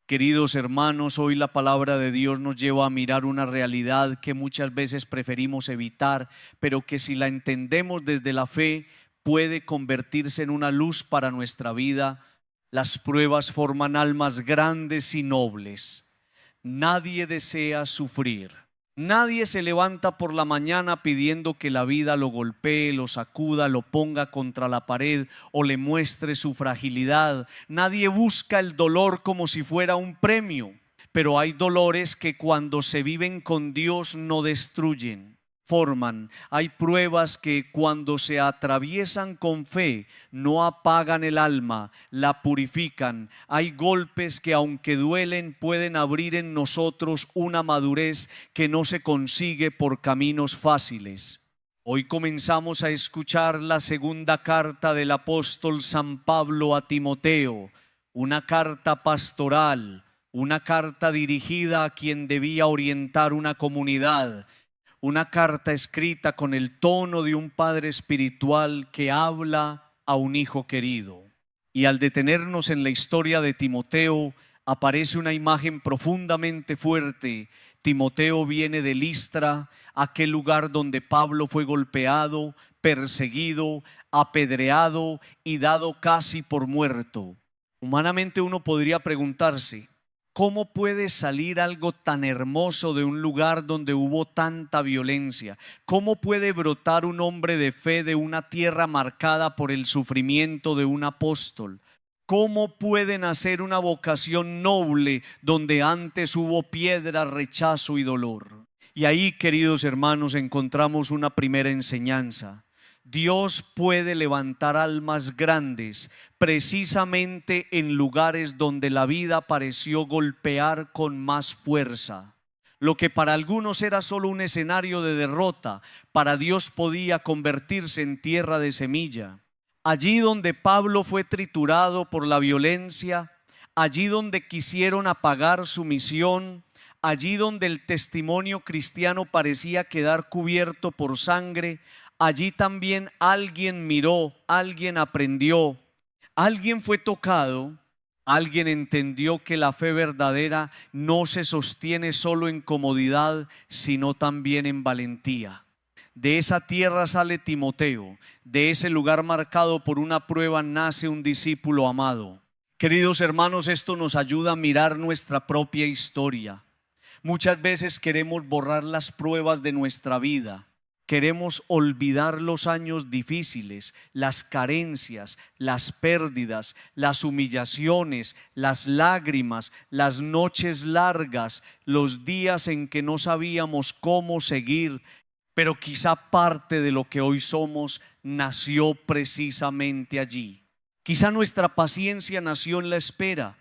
Queridos hermanos, hoy la palabra de Dios nos lleva a mirar una realidad que muchas veces preferimos evitar, pero que si la entendemos desde la fe puede convertirse en una luz para nuestra vida. Las pruebas forman almas grandes y nobles. Nadie desea sufrir. Nadie se levanta por la mañana pidiendo que la vida lo golpee, lo sacuda, lo ponga contra la pared o le muestre su fragilidad. Nadie busca el dolor como si fuera un premio. Pero hay dolores que cuando se viven con Dios no destruyen, forman. Hay pruebas que cuando se atraviesan con fe no apagan el alma, la purifican. Hay golpes que aunque duelen pueden abrir en nosotros una madurez que no se consigue por caminos fáciles. Hoy comenzamos a escuchar la segunda carta del apóstol San Pablo a Timoteo, una carta pastoral, una carta dirigida a quien debía orientar una comunidad. Una carta escrita con el tono de un padre espiritual que habla a un hijo querido. Y al detenernos en la historia de Timoteo, aparece una imagen profundamente fuerte. Timoteo viene de Listra, aquel lugar donde Pablo fue golpeado, perseguido, apedreado y dado casi por muerto. Humanamente uno podría preguntarse, ¿cómo puede salir algo tan hermoso de un lugar donde hubo tanta violencia? ¿Cómo puede brotar un hombre de fe de una tierra marcada por el sufrimiento de un apóstol? ¿Cómo puede nacer una vocación noble donde antes hubo piedra, rechazo y dolor? Y ahí, queridos hermanos, encontramos una primera enseñanza. Dios puede levantar almas grandes precisamente en lugares donde la vida pareció golpear con más fuerza. Lo que para algunos era solo un escenario de derrota, para Dios podía convertirse en tierra de semilla. Allí donde Pablo fue triturado por la violencia, allí donde quisieron apagar su misión, allí donde el testimonio cristiano parecía quedar cubierto por sangre, allí también alguien miró, alguien aprendió, alguien fue tocado, alguien entendió que la fe verdadera no se sostiene solo en comodidad, sino también en valentía. De esa tierra sale Timoteo, de ese lugar marcado por una prueba nace un discípulo amado. Queridos hermanos, esto nos ayuda a mirar nuestra propia historia. Muchas veces queremos borrar las pruebas de nuestra vida. Queremos olvidar los años difíciles, las carencias, las pérdidas, las humillaciones, las lágrimas, las noches largas, los días en que no sabíamos cómo seguir. Pero quizá parte de lo que hoy somos nació precisamente allí. Quizá nuestra paciencia nació en la espera.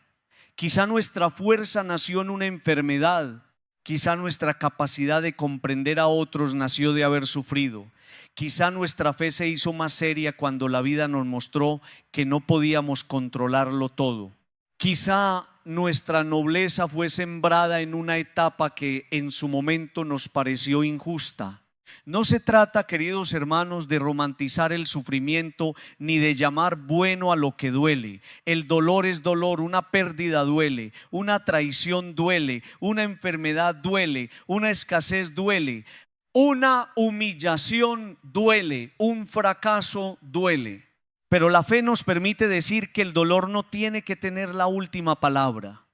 Quizá nuestra fuerza nació en una enfermedad. Quizá nuestra capacidad de comprender a otros nació de haber sufrido. Quizá nuestra fe se hizo más seria cuando la vida nos mostró que no podíamos controlarlo todo. Quizá nuestra nobleza fue sembrada en una etapa que en su momento nos pareció injusta. No se trata, queridos hermanos, de romantizar el sufrimiento ni de llamar bueno a lo que duele. El dolor es dolor, una pérdida duele, una traición duele, una enfermedad duele, una escasez duele, una humillación duele, un fracaso duele. Pero la fe nos permite decir que el dolor no tiene que tener la última palabra.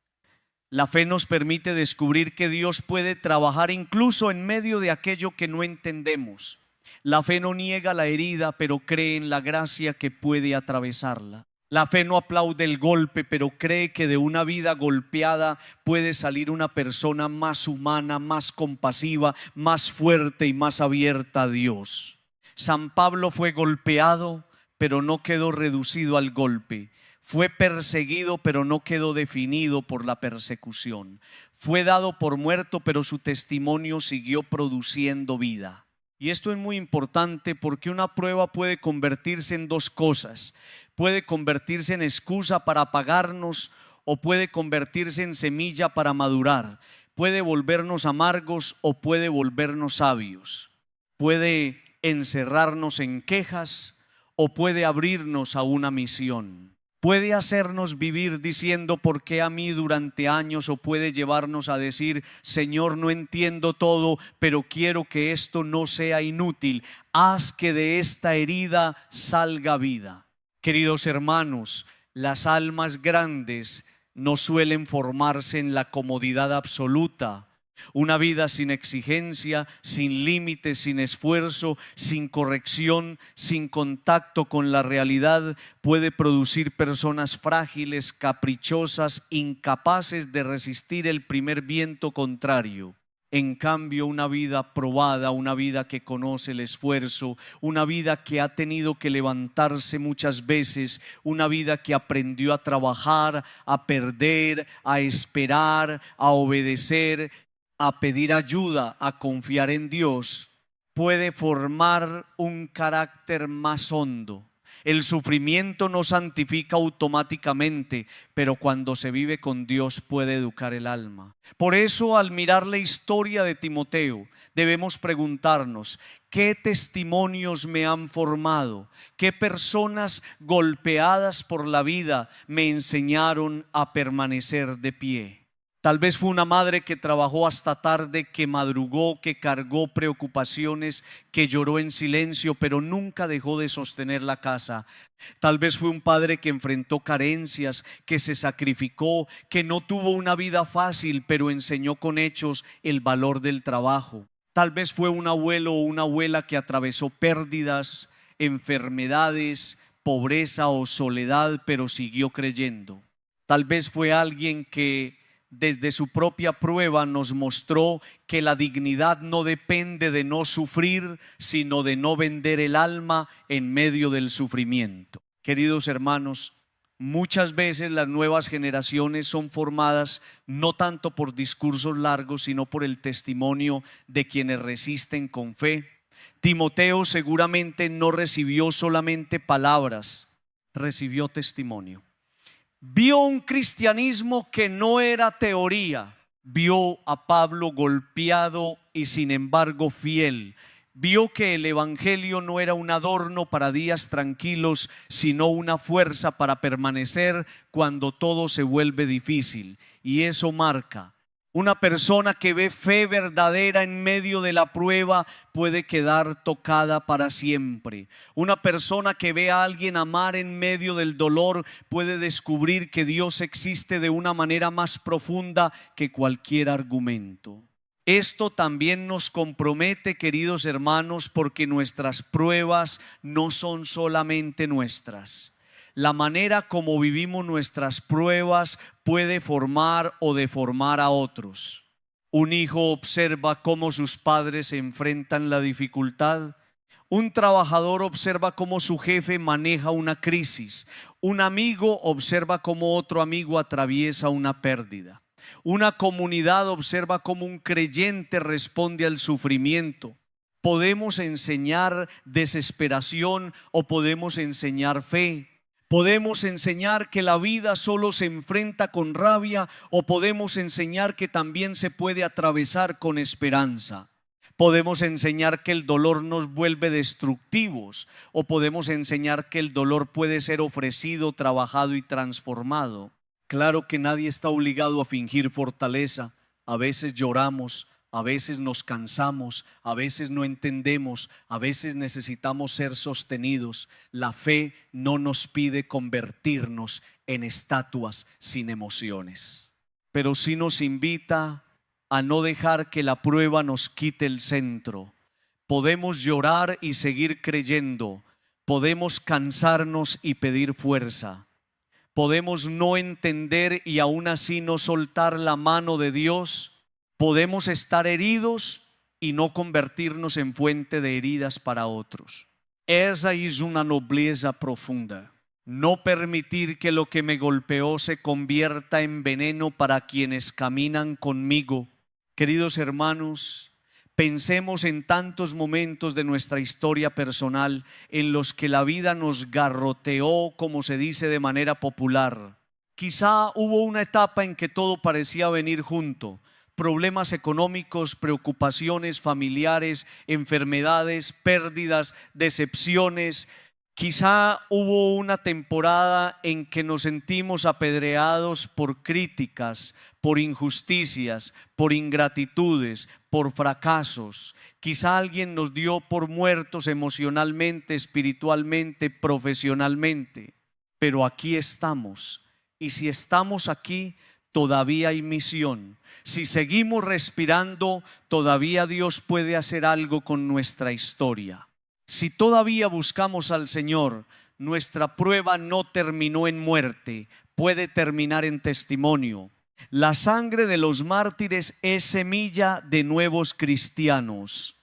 La fe nos permite descubrir que Dios puede trabajar incluso en medio de aquello que no entendemos. La fe no niega la herida, pero cree en la gracia que puede atravesarla. La fe no aplaude el golpe, pero cree que de una vida golpeada puede salir una persona más humana, más compasiva, más fuerte y más abierta a Dios. San Pablo fue golpeado, pero no quedó reducido al golpe. Fue perseguido, pero no quedó definido por la persecución. Fue dado por muerto, pero su testimonio siguió produciendo vida. Y esto es muy importante porque una prueba puede convertirse en dos cosas. Puede convertirse en excusa para apagarnos o puede convertirse en semilla para madurar. Puede volvernos amargos o puede volvernos sabios. Puede encerrarnos en quejas o puede abrirnos a una misión. Puede hacernos vivir diciendo ¿por qué a mí durante años? O puede llevarnos a decir Señor, no entiendo todo, pero quiero que esto no sea inútil. Haz que de esta herida salga vida. Queridos hermanos, las almas grandes no suelen formarse en la comodidad absoluta. Una vida sin exigencia, sin límites, sin esfuerzo, sin corrección, sin contacto con la realidad, puede producir personas frágiles, caprichosas, incapaces de resistir el primer viento contrario. En cambio, una vida probada, una vida que conoce el esfuerzo, una vida que ha tenido que levantarse muchas veces, una vida que aprendió a trabajar, a perder, a esperar, a obedecer, a pedir ayuda, a confiar en Dios, puede formar un carácter más hondo. El sufrimiento no santifica automáticamente, pero cuando se vive con Dios puede educar el alma. Por eso, al mirar la historia de Timoteo, debemos preguntarnos: ¿qué testimonios me han formado? ¿Qué personas golpeadas por la vida me enseñaron a permanecer de pie? Tal vez fue una madre que trabajó hasta tarde, que madrugó, que cargó preocupaciones, que lloró en silencio, pero nunca dejó de sostener la casa. Tal vez fue un padre que enfrentó carencias, que se sacrificó, que no tuvo una vida fácil, pero enseñó con hechos el valor del trabajo. Tal vez fue un abuelo o una abuela que atravesó pérdidas, enfermedades, pobreza o soledad, pero siguió creyendo. Tal vez fue alguien que desde su propia prueba nos mostró que la dignidad no depende de no sufrir, sino de no vender el alma en medio del sufrimiento. Queridos hermanos, muchas veces las nuevas generaciones son formadas no tanto por discursos largos, sino por el testimonio de quienes resisten con fe. Timoteo seguramente no recibió solamente palabras, recibió testimonio. Vio un cristianismo que no era teoría. Vio a Pablo golpeado y sin embargo fiel. Vio que el evangelio no era un adorno para días tranquilos, sino una fuerza para permanecer cuando todo se vuelve difícil. Y eso marca. Una persona que ve fe verdadera en medio de la prueba puede quedar tocada para siempre. Una persona que ve a alguien amar en medio del dolor puede descubrir que Dios existe de una manera más profunda que cualquier argumento. Esto también nos compromete, queridos hermanos, porque nuestras pruebas no son solamente nuestras. La manera como vivimos nuestras pruebas puede formar o deformar a otros. Un hijo observa cómo sus padres enfrentan la dificultad. Un trabajador observa cómo su jefe maneja una crisis. Un amigo observa cómo otro amigo atraviesa una pérdida. Una comunidad observa cómo un creyente responde al sufrimiento. Podemos enseñar desesperación o podemos enseñar fe. Podemos enseñar que la vida solo se enfrenta con rabia o podemos enseñar que también se puede atravesar con esperanza. Podemos enseñar que el dolor nos vuelve destructivos o podemos enseñar que el dolor puede ser ofrecido, trabajado y transformado. Claro que nadie está obligado a fingir fortaleza. A veces lloramos, a veces nos cansamos, a veces no entendemos, a veces necesitamos ser sostenidos. La fe no nos pide convertirnos en estatuas sin emociones, pero sí nos invita a no dejar que la prueba nos quite el centro. Podemos llorar y seguir creyendo, podemos cansarnos y pedir fuerza, podemos no entender y aún así no soltar la mano de Dios. Podemos estar heridos y no convertirnos en fuente de heridas para otros. Esa es una nobleza profunda. No permitir que lo que me golpeó se convierta en veneno para quienes caminan conmigo. Queridos hermanos, pensemos en tantos momentos de nuestra historia personal en los que la vida nos garroteó, como se dice de manera popular. Quizá hubo una etapa en que todo parecía venir junto. Problemas económicos, preocupaciones familiares, enfermedades, pérdidas, decepciones, Quizá hubo una temporada en que nos sentimos apedreados por críticas, por injusticias, por ingratitudes, por fracasos. Quizá alguien nos dio por muertos emocionalmente, espiritualmente, profesionalmente. Pero aquí estamos. Y si estamos aquí, todavía hay misión. Si seguimos respirando, todavía Dios puede hacer algo con nuestra historia. Si todavía buscamos al Señor, nuestra prueba no terminó en muerte, puede terminar en testimonio. La sangre de los mártires es semilla de nuevos cristianos.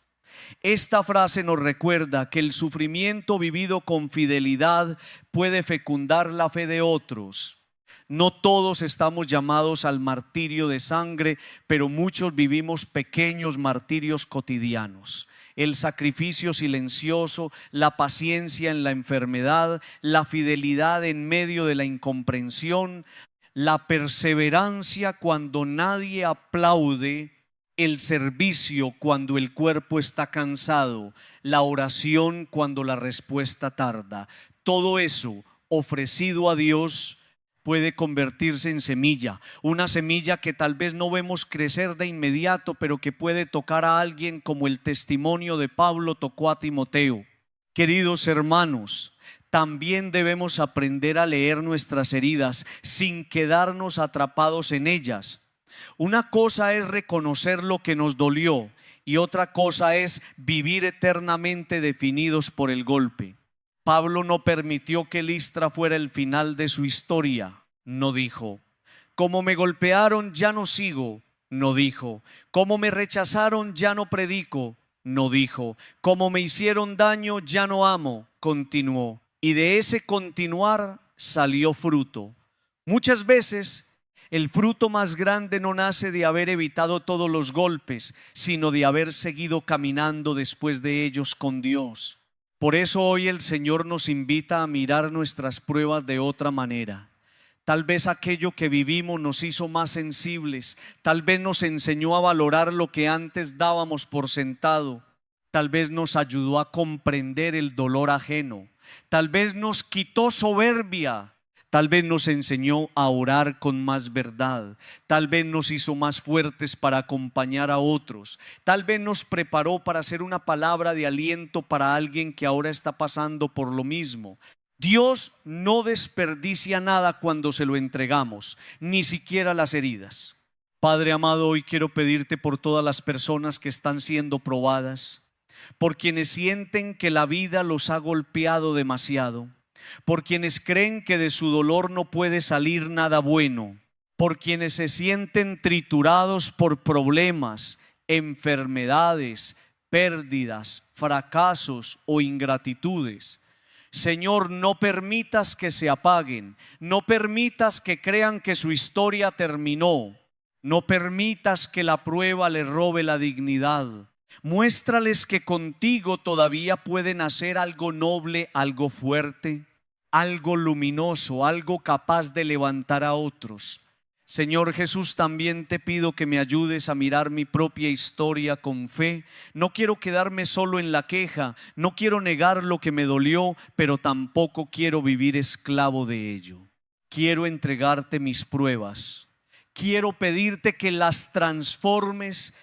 Esta frase nos recuerda que el sufrimiento vivido con fidelidad puede fecundar la fe de otros. No todos estamos llamados al martirio de sangre, pero muchos vivimos pequeños martirios cotidianos. El sacrificio silencioso, la paciencia en la enfermedad, la fidelidad en medio de la incomprensión, la perseverancia cuando nadie aplaude, el servicio cuando el cuerpo está cansado, la oración cuando la respuesta tarda. Todo eso ofrecido a Dios puede convertirse en semilla, una semilla que tal vez no vemos crecer de inmediato, pero que puede tocar a alguien como el testimonio de Pablo tocó a Timoteo. Queridos hermanos, también debemos aprender a leer nuestras heridas sin quedarnos atrapados en ellas. Una cosa es reconocer lo que nos dolió y otra cosa es vivir eternamente definidos por el golpe. Pablo no permitió que Listra fuera el final de su historia. No dijo: como me golpearon ya no sigo. No dijo: como me rechazaron ya no predico. No dijo: como me hicieron daño ya no amo. Continuó. Y de ese continuar salió fruto. Muchas veces el fruto más grande no nace de haber evitado todos los golpes, sino de haber seguido caminando después de ellos con Dios. Por eso hoy el Señor nos invita a mirar nuestras pruebas de otra manera. Tal vez aquello que vivimos nos hizo más sensibles, tal vez nos enseñó a valorar lo que antes dábamos por sentado, tal vez nos ayudó a comprender el dolor ajeno, tal vez nos quitó soberbia, tal vez nos enseñó a orar con más verdad, tal vez nos hizo más fuertes para acompañar a otros, tal vez nos preparó para hacer una palabra de aliento para alguien que ahora está pasando por lo mismo. Dios no desperdicia nada cuando se lo entregamos, ni siquiera las heridas. Padre amado, hoy quiero pedirte por todas las personas que están siendo probadas, por quienes sienten que la vida los ha golpeado demasiado, por quienes creen que de su dolor no puede salir nada bueno, por quienes se sienten triturados por problemas, enfermedades, pérdidas, fracasos o ingratitudes. Señor, no permitas que se apaguen, no permitas que crean que su historia terminó, no permitas que la prueba les robe la dignidad. Muéstrales que contigo todavía pueden hacer algo noble, algo fuerte, algo luminoso, algo capaz de levantar a otros. Señor Jesús, también te pido que me ayudes a mirar mi propia historia con fe. No quiero quedarme solo en la queja, no quiero negar lo que me dolió, pero tampoco quiero vivir esclavo de ello. Quiero entregarte mis pruebas, quiero pedirte que las transformes.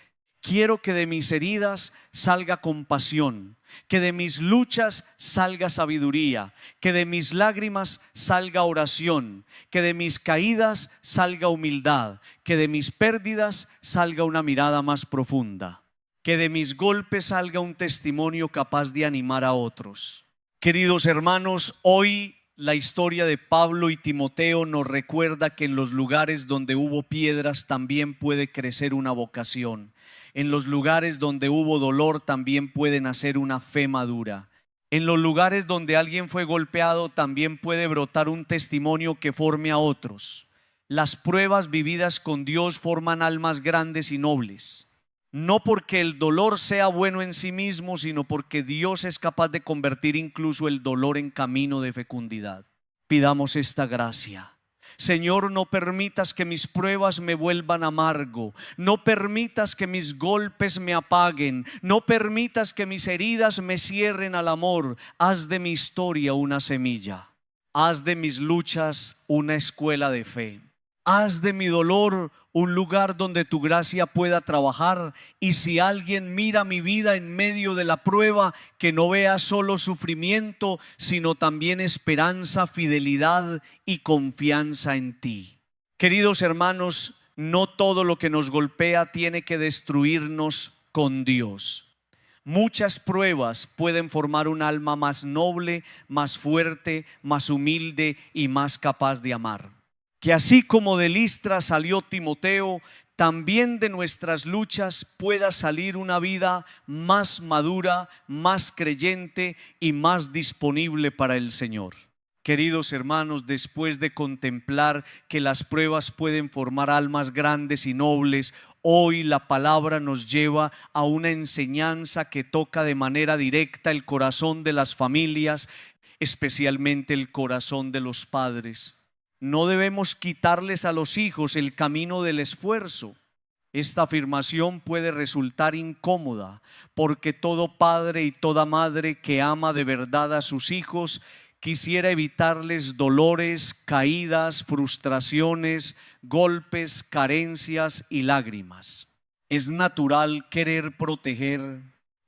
Quiero que de mis heridas salga compasión, que de mis luchas salga sabiduría, que de mis lágrimas salga oración, que de mis caídas salga humildad, que de mis pérdidas salga una mirada más profunda, que de mis golpes salga un testimonio capaz de animar a otros. Queridos hermanos, hoy la historia de Pablo y Timoteo nos recuerda que en los lugares donde hubo piedras también puede crecer una vocación. En los lugares donde hubo dolor también puede nacer una fe madura. En los lugares donde alguien fue golpeado también puede brotar un testimonio que forme a otros. Las pruebas vividas con Dios forman almas grandes y nobles. No porque el dolor sea bueno en sí mismo, sino porque Dios es capaz de convertir incluso el dolor en camino de fecundidad. Pidamos esta gracia. Señor, no permitas que mis pruebas me vuelvan amargo, no permitas que mis golpes me apaguen, no permitas que mis heridas me cierren al amor. Haz de mi historia una semilla, haz de mis luchas una escuela de fe. Haz de mi dolor un lugar donde tu gracia pueda trabajar, y si alguien mira mi vida en medio de la prueba, que no vea solo sufrimiento, sino también esperanza, fidelidad y confianza en ti. Queridos hermanos, no todo lo que nos golpea tiene que destruirnos con Dios. Muchas pruebas pueden formar un alma más noble, más fuerte, más humilde y más capaz de amar. Que así como de Listra salió Timoteo, también de nuestras luchas pueda salir una vida más madura, más creyente y más disponible para el Señor. Queridos hermanos, después de contemplar que las pruebas pueden formar almas grandes y nobles, hoy la palabra nos lleva a una enseñanza que toca de manera directa el corazón de las familias, especialmente el corazón de los padres. No debemos quitarles a los hijos el camino del esfuerzo. Esta afirmación puede resultar incómoda, porque todo padre y toda madre que ama de verdad a sus hijos quisiera evitarles dolores, caídas, frustraciones, golpes, carencias y lágrimas. Es natural querer proteger,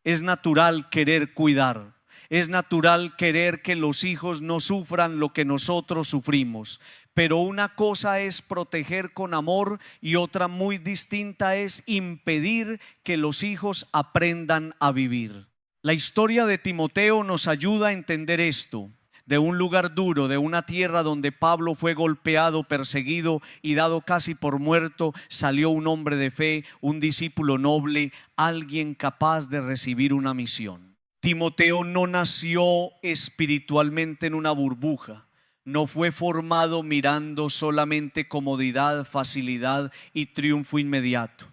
es natural querer cuidar. Es natural querer que los hijos no sufran lo que nosotros sufrimos, pero una cosa es proteger con amor y otra muy distinta es impedir que los hijos aprendan a vivir. La historia de Timoteo nos ayuda a entender esto. De un lugar duro, de una tierra donde Pablo fue golpeado, perseguido y dado casi por muerto, salió un hombre de fe, un discípulo noble, alguien capaz de recibir una misión. Timoteo no nació espiritualmente en una burbuja, no fue formado mirando solamente comodidad, facilidad y triunfo inmediato.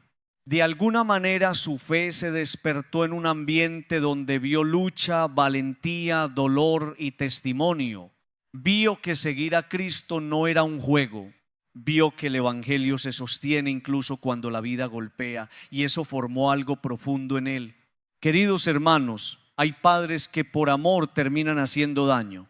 De alguna manera su fe se despertó en un ambiente donde vio lucha, valentía, dolor y testimonio. Vio que seguir a Cristo no era un juego. Vio que el evangelio se sostiene incluso cuando la vida golpea, y eso formó algo profundo en él. Queridos hermanos, hay padres que por amor terminan haciendo daño,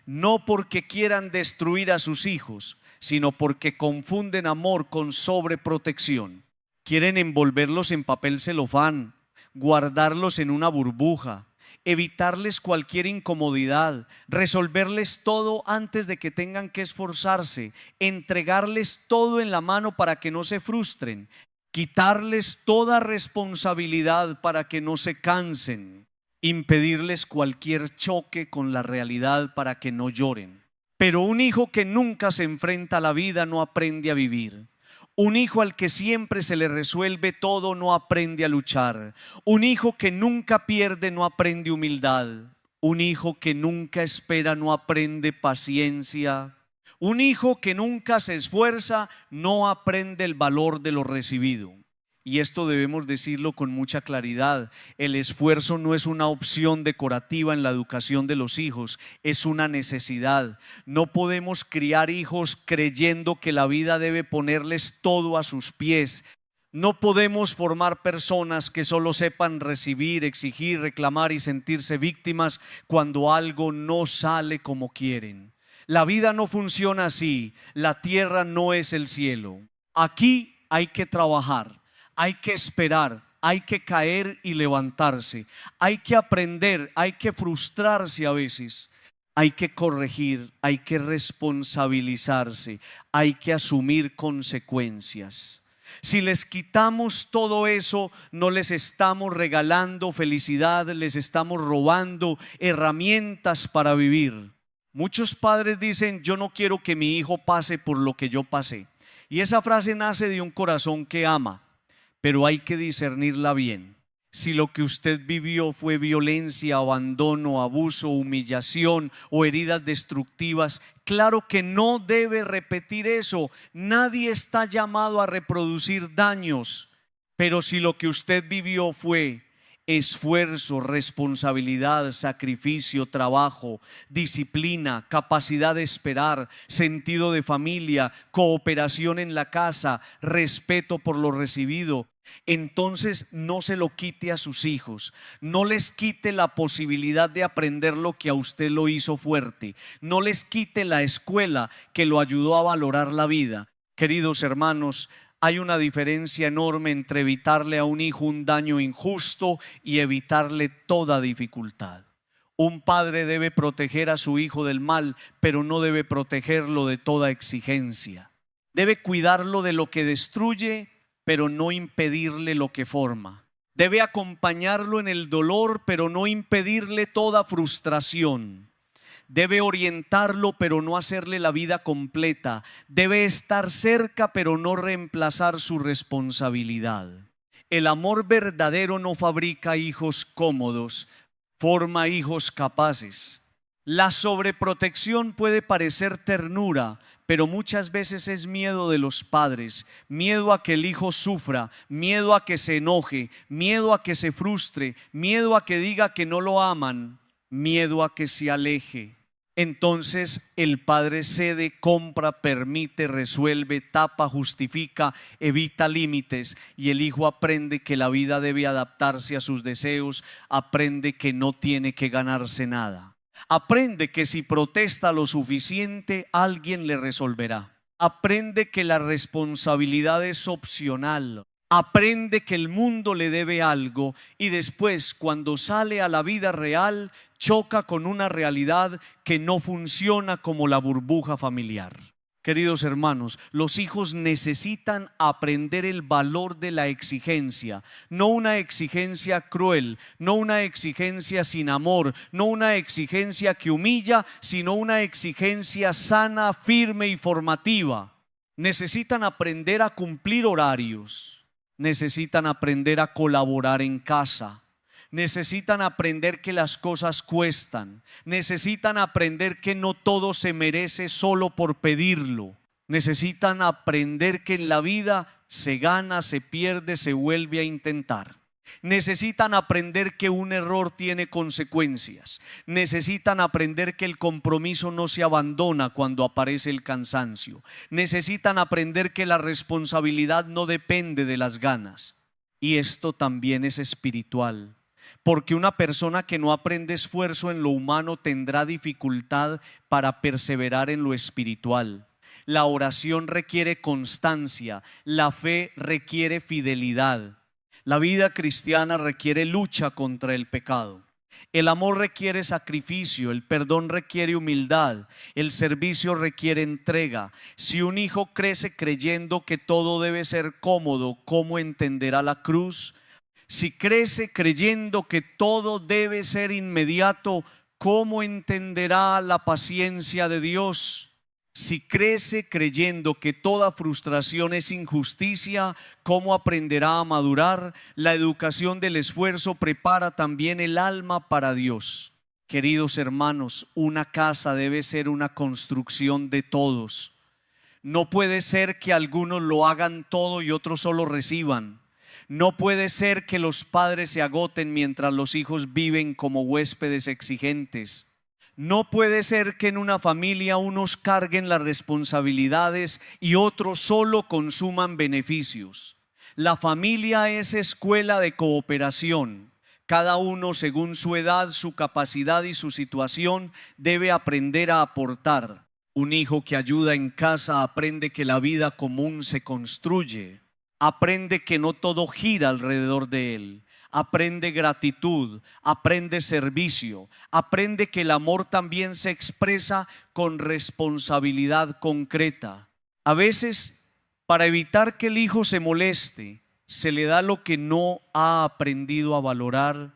no porque quieran destruir a sus hijos, sino porque confunden amor con sobreprotección. Quieren envolverlos en papel celofán, guardarlos en una burbuja, evitarles cualquier incomodidad, resolverles todo antes de que tengan que esforzarse, entregarles todo en la mano para que no se frustren, quitarles toda responsabilidad para que no se cansen, impedirles cualquier choque con la realidad para que no lloren. Pero un hijo que nunca se enfrenta a la vida no aprende a vivir. Un hijo al que siempre se le resuelve todo no aprende a luchar. Un hijo que nunca pierde no aprende humildad. Un hijo que nunca espera no aprende paciencia. Un hijo que nunca se esfuerza no aprende el valor de lo recibido. Y esto debemos decirlo con mucha claridad: el esfuerzo no es una opción decorativa en la educación de los hijos, es una necesidad. No podemos criar hijos creyendo que la vida debe ponerles todo a sus pies. No podemos formar personas que solo sepan recibir, exigir, reclamar y sentirse víctimas cuando algo no sale como quieren. La vida no funciona así, la tierra no es el cielo. Aquí hay que trabajar. Hay que esperar, hay que caer y levantarse, hay que aprender, hay que frustrarse a veces, hay que corregir, hay que responsabilizarse, hay que asumir consecuencias. Si les quitamos todo eso, no les estamos regalando felicidad, les estamos robando herramientas para vivir. Muchos padres dicen: yo no quiero que mi hijo pase por lo que yo pasé. Y esa frase nace de un corazón que ama. Pero hay que discernirla bien. Si lo que usted vivió fue violencia, abandono, abuso, humillación o heridas destructivas, claro que no debe repetir eso. Nadie está llamado a reproducir daños. Pero si lo que usted vivió fue esfuerzo, responsabilidad, sacrificio, trabajo, disciplina, capacidad de esperar, sentido de familia, cooperación en la casa, respeto por lo recibido. Entonces no se lo quite a sus hijos, no les quite la posibilidad de aprender lo que a usted lo hizo fuerte, no les quite la escuela que lo ayudó a valorar la vida. Queridos hermanos, hay una diferencia enorme entre evitarle a un hijo un daño injusto y evitarle toda dificultad. Un padre debe proteger a su hijo del mal, pero no debe protegerlo de toda exigencia. Debe cuidarlo de lo que destruye, pero no impedirle lo que forma. Debe acompañarlo en el dolor, pero no impedirle toda frustración. Debe orientarlo, pero no hacerle la vida completa. Debe estar cerca, pero no reemplazar su responsabilidad. El amor verdadero no fabrica hijos cómodos, forma hijos capaces. La sobreprotección puede parecer ternura, pero muchas veces es miedo de los padres, miedo a que el hijo sufra, miedo a que se enoje, miedo a que se frustre, miedo a que diga que no lo aman, miedo a que se aleje. Entonces el padre cede, compra, permite, resuelve, tapa, justifica, evita límites, y el hijo aprende que la vida debe adaptarse a sus deseos, aprende que no tiene que ganarse nada. Aprende que si protesta lo suficiente, alguien le resolverá. Aprende que la responsabilidad es opcional. Aprende que el mundo le debe algo, y después, cuando sale a la vida real, choca con una realidad que no funciona como la burbuja familiar. Queridos hermanos, los hijos necesitan aprender el valor de la exigencia, no una exigencia cruel, no una exigencia sin amor, no una exigencia que humilla, sino una exigencia sana, firme y formativa. Necesitan aprender a cumplir horarios, necesitan aprender a colaborar en casa. Necesitan aprender que las cosas cuestan. Necesitan aprender que no todo se merece solo por pedirlo. Necesitan aprender que en la vida se gana, se pierde, se vuelve a intentar. Necesitan aprender que un error tiene consecuencias. Necesitan aprender que el compromiso no se abandona cuando aparece el cansancio. Necesitan aprender que la responsabilidad no depende de las ganas. Y esto también es espiritual. Porque una persona que no aprende esfuerzo en lo humano tendrá dificultad para perseverar en lo espiritual. La oración requiere constancia, la fe requiere fidelidad. La vida cristiana requiere lucha contra el pecado. El amor requiere sacrificio, el perdón requiere humildad, el servicio requiere entrega. Si un hijo crece creyendo que todo debe ser cómodo, ¿cómo entenderá la cruz? Si crece creyendo que todo debe ser inmediato, ¿cómo entenderá la paciencia de Dios? Si crece creyendo que toda frustración es injusticia, ¿cómo aprenderá a madurar? La educación del esfuerzo prepara también el alma para Dios. Queridos hermanos, una casa debe ser una construcción de todos. No puede ser que algunos lo hagan todo y otros solo reciban. No puede ser que los padres se agoten mientras los hijos viven como huéspedes exigentes. No puede ser que en una familia unos carguen las responsabilidades y otros solo consuman beneficios. La familia es escuela de cooperación. Cada uno, según su edad, su capacidad y su situación, debe aprender a aportar. Un hijo que ayuda en casa aprende que la vida común se construye. Aprende que no todo gira alrededor de él. Aprende gratitud, aprende servicio, aprende que el amor también se expresa con responsabilidad concreta. A veces, para evitar que el hijo se moleste, se le da lo que no ha aprendido a valorar,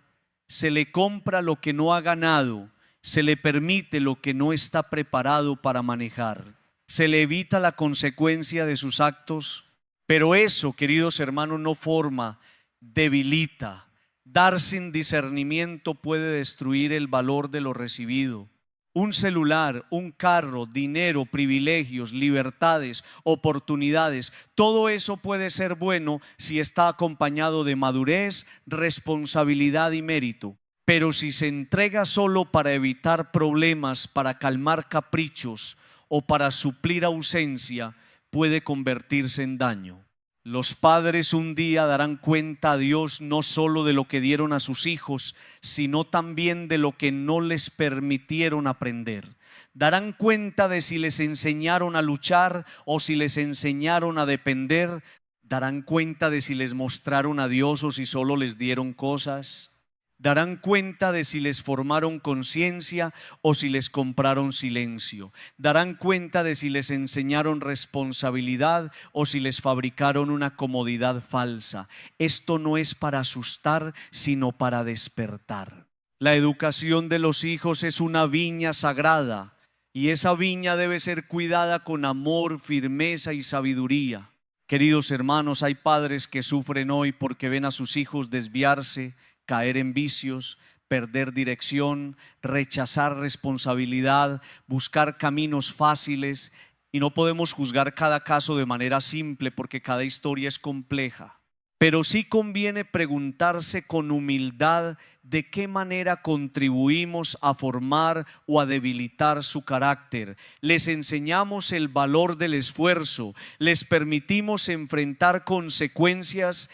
se le compra lo que no ha ganado, se le permite lo que no está preparado para manejar, se le evita la consecuencia de sus actos. Pero eso, queridos hermanos, no forma, debilita. Dar sin discernimiento puede destruir el valor de lo recibido. Un celular, un carro, dinero, privilegios, libertades, oportunidades, todo eso puede ser bueno si está acompañado de madurez, responsabilidad y mérito. Pero si se entrega solo para evitar problemas, para calmar caprichos o para suplir ausencia, puede convertirse en daño. Los padres un día darán cuenta a Dios no solo de lo que dieron a sus hijos, sino también de lo que no les permitieron aprender. Darán cuenta de si les enseñaron a luchar o si les enseñaron a depender. Darán cuenta de si les mostraron a Dios o si solo les dieron cosas. Darán cuenta de si les formaron conciencia o si les compraron silencio. Darán cuenta de si les enseñaron responsabilidad o si les fabricaron una comodidad falsa. Esto no es para asustar, sino para despertar. La educación de los hijos es una viña sagrada y esa viña debe ser cuidada con amor, firmeza y sabiduría. Queridos hermanos, hay padres que sufren hoy porque ven a sus hijos desviarse, caer en vicios, perder dirección, rechazar responsabilidad, buscar caminos fáciles, y no podemos juzgar cada caso de manera simple porque cada historia es compleja. Pero sí conviene preguntarse con humildad de qué manera contribuimos a formar o a debilitar su carácter. Les enseñamos el valor del esfuerzo, les permitimos enfrentar consecuencias,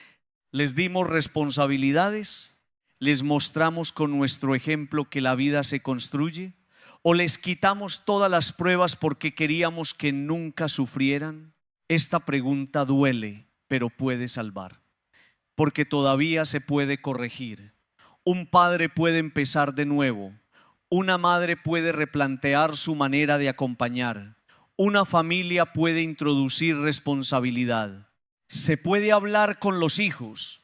les dimos responsabilidades. ¿Les mostramos con nuestro ejemplo que la vida se construye? ¿O les quitamos todas las pruebas porque queríamos que nunca sufrieran? Esta pregunta duele, pero puede salvar, porque todavía se puede corregir. Un padre puede empezar de nuevo. Una madre puede replantear su manera de acompañar. Una familia puede introducir responsabilidad. Se puede hablar con los hijos.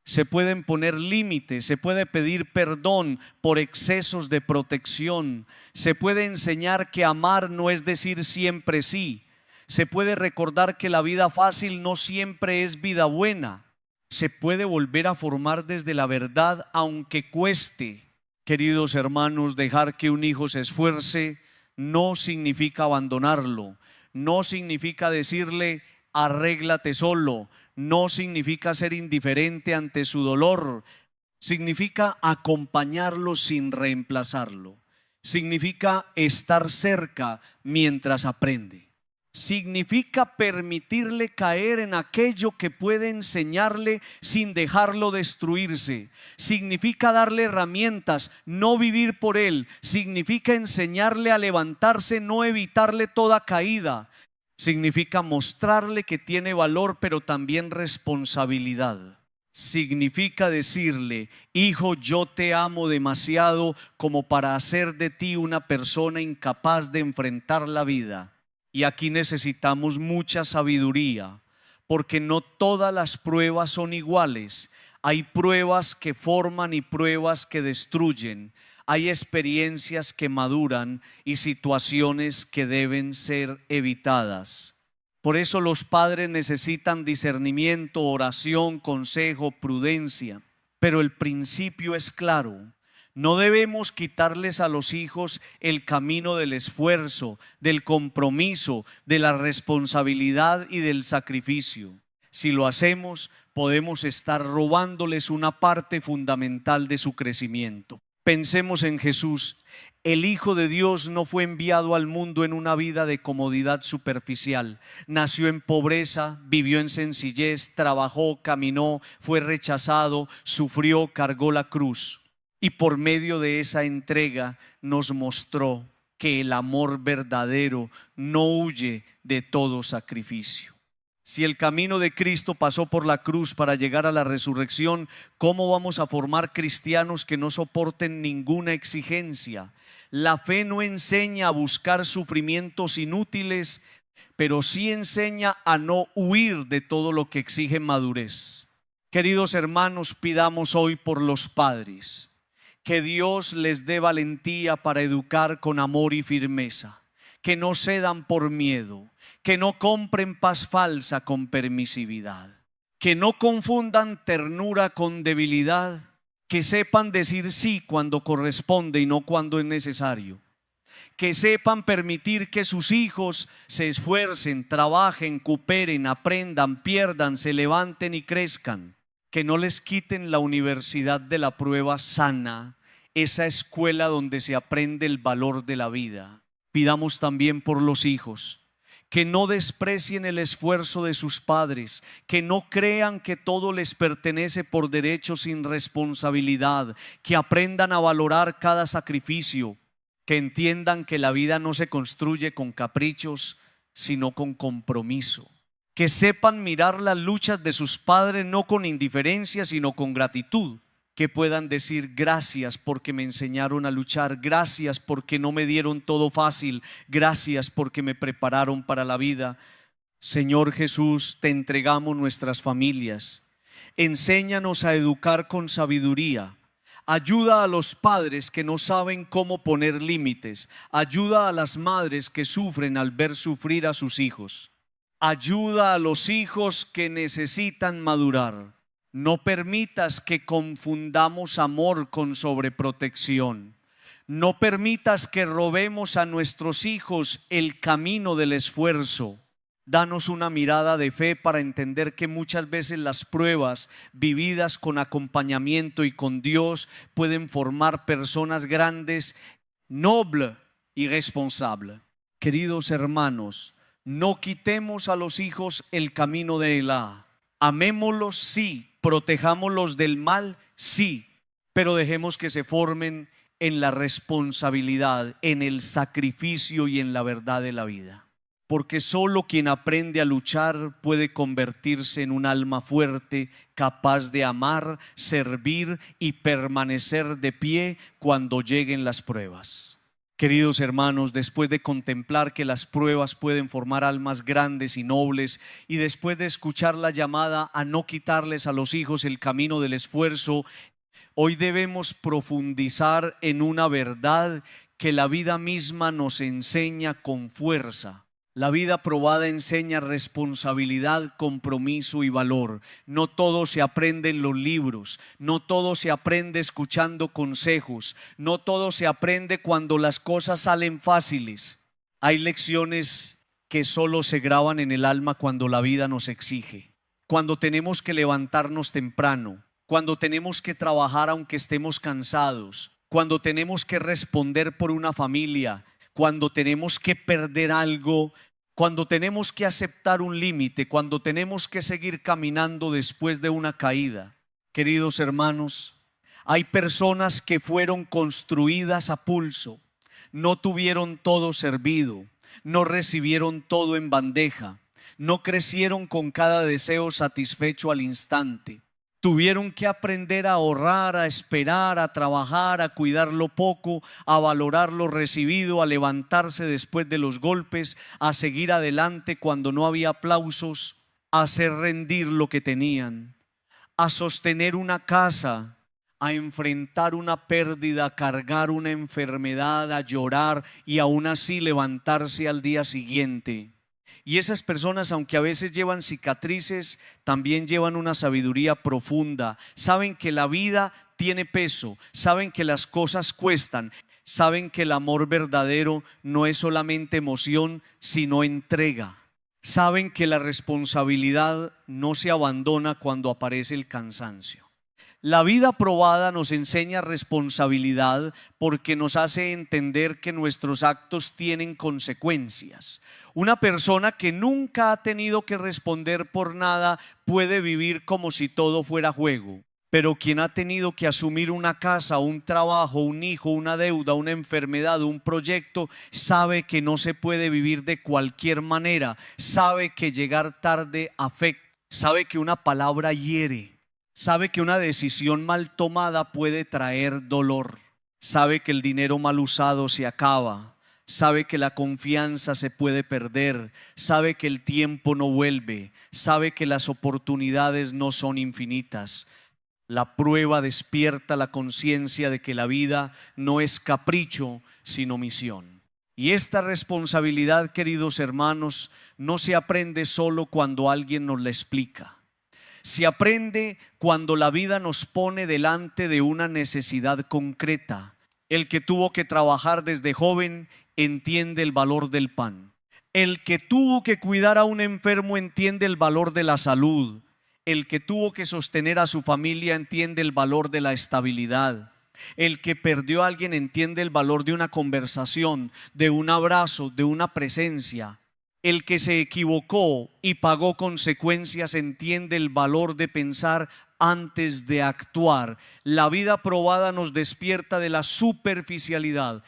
Se pueden poner límites, se puede pedir perdón por excesos de protección, se puede enseñar que amar no es decir siempre sí, se puede recordar que la vida fácil no siempre es vida buena, se puede volver a formar desde la verdad aunque cueste. Queridos hermanos, dejar que un hijo se esfuerce no significa abandonarlo, no significa decirle arréglate solo, no significa ser indiferente ante su dolor, significa acompañarlo sin reemplazarlo, significa estar cerca mientras aprende, significa permitirle caer en aquello que puede enseñarle sin dejarlo destruirse, significa darle herramientas, no vivir por él, significa enseñarle a levantarse, no evitarle toda caída. Significa mostrarle que tiene valor, pero también responsabilidad. Significa decirle, hijo, yo te amo demasiado como para hacer de ti una persona incapaz de enfrentar la vida. Y aquí necesitamos mucha sabiduría, porque no todas las pruebas son iguales. Hay pruebas que forman y pruebas que destruyen. Hay experiencias que maduran y situaciones que deben ser evitadas. Por eso los padres necesitan discernimiento, oración, consejo, prudencia. Pero el principio es claro. No debemos quitarles a los hijos el camino del esfuerzo, del compromiso, de la responsabilidad y del sacrificio. Si lo hacemos, podemos estar robándoles una parte fundamental de su crecimiento. Pensemos en Jesús. El Hijo de Dios no fue enviado al mundo en una vida de comodidad superficial. Nació en pobreza, vivió en sencillez, trabajó, caminó, fue rechazado, sufrió, cargó la cruz. Y por medio de esa entrega nos mostró que el amor verdadero no huye de todo sacrificio. Si el camino de Cristo pasó por la cruz para llegar a la resurrección, ¿cómo vamos a formar cristianos que no soporten ninguna exigencia? La fe no enseña a buscar sufrimientos inútiles, pero sí enseña a no huir de todo lo que exige madurez. Queridos hermanos, pidamos hoy por los padres, que Dios les dé valentía para educar con amor y firmeza, que no cedan por miedo, que no compren paz falsa con permisividad, que no confundan ternura con debilidad, que sepan decir sí cuando corresponde y no cuando es necesario, que sepan permitir que sus hijos se esfuercen, trabajen, cooperen, aprendan, pierdan, se levanten y crezcan, que no les quiten la universidad de la prueba sana, esa escuela donde se aprende el valor de la vida. Pidamos también por los hijos, que no desprecien el esfuerzo de sus padres, que no crean que todo les pertenece por derecho sin responsabilidad, que aprendan a valorar cada sacrificio, que entiendan que la vida no se construye con caprichos, sino con compromiso, que sepan mirar las luchas de sus padres no con indiferencia, sino con gratitud, que puedan decir gracias porque me enseñaron a luchar, gracias porque no me dieron todo fácil, gracias porque me prepararon para la vida. Señor Jesús, te entregamos nuestras familias. Enséñanos a educar con sabiduría. Ayuda a los padres que no saben cómo poner límites. Ayuda a las madres que sufren al ver sufrir a sus hijos. Ayuda a los hijos que necesitan madurar. No permitas que confundamos amor con sobreprotección. No permitas que robemos a nuestros hijos el camino del esfuerzo. Danos una mirada de fe para entender que muchas veces las pruebas vividas con acompañamiento y con Dios pueden formar personas grandes, nobles y responsables. Queridos hermanos, no quitemos a los hijos el camino de Elá. Amémoslos, sí. Protejámoslos del mal, sí, pero dejemos que se formen en la responsabilidad, en el sacrificio y en la verdad de la vida. Porque solo quien aprende a luchar puede convertirse en un alma fuerte, capaz de amar, servir y permanecer de pie cuando lleguen las pruebas. Queridos hermanos, después de contemplar que las pruebas pueden formar almas grandes y nobles, y después de escuchar la llamada a no quitarles a los hijos el camino del esfuerzo, hoy debemos profundizar en una verdad que la vida misma nos enseña con fuerza. La vida probada enseña responsabilidad, compromiso y valor. No todo se aprende en los libros, no todo se aprende escuchando consejos, no todo se aprende cuando las cosas salen fáciles. Hay lecciones que solo se graban en el alma cuando la vida nos exige, cuando tenemos que levantarnos temprano, cuando tenemos que trabajar aunque estemos cansados, cuando tenemos que responder por una familia, cuando tenemos que perder algo, cuando tenemos que aceptar un límite, cuando tenemos que seguir caminando después de una caída. Queridos hermanos, hay personas que fueron construidas a pulso, no tuvieron todo servido, no recibieron todo en bandeja, no crecieron con cada deseo satisfecho al instante. Tuvieron que aprender a ahorrar, a esperar, a trabajar, a cuidar lo poco, a valorar lo recibido, a levantarse después de los golpes, a seguir adelante cuando no había aplausos, a hacer rendir lo que tenían, a sostener una casa, a enfrentar una pérdida, a cargar una enfermedad, a llorar y aún así levantarse al día siguiente. Y esas personas, aunque a veces llevan cicatrices, también llevan una sabiduría profunda. Saben que la vida tiene peso, saben que las cosas cuestan, saben que el amor verdadero no es solamente emoción, sino entrega. Saben que la responsabilidad no se abandona cuando aparece el cansancio. La vida probada nos enseña responsabilidad porque nos hace entender que nuestros actos tienen consecuencias. Una persona que nunca ha tenido que responder por nada puede vivir como si todo fuera juego. Pero quien ha tenido que asumir una casa, un trabajo, un hijo, una deuda, una enfermedad, un proyecto, sabe que no se puede vivir de cualquier manera. Sabe que llegar tarde afecta, sabe que una palabra hiere. Sabe que una decisión mal tomada puede traer dolor. Sabe que el dinero mal usado se acaba. Sabe que la confianza se puede perder. Sabe que el tiempo no vuelve. Sabe que las oportunidades no son infinitas. La prueba despierta la conciencia de que la vida no es capricho, sino misión. Y esta responsabilidad, queridos hermanos, no se aprende solo cuando alguien nos la explica. Se aprende cuando la vida nos pone delante de una necesidad concreta. El que tuvo que trabajar desde joven entiende el valor del pan. El que tuvo que cuidar a un enfermo entiende el valor de la salud. El que tuvo que sostener a su familia entiende el valor de la estabilidad. El que perdió a alguien entiende el valor de una conversación, de un abrazo, de una presencia. El que se equivocó y pagó consecuencias entiende el valor de pensar antes de actuar. La vida probada nos despierta de la superficialidad.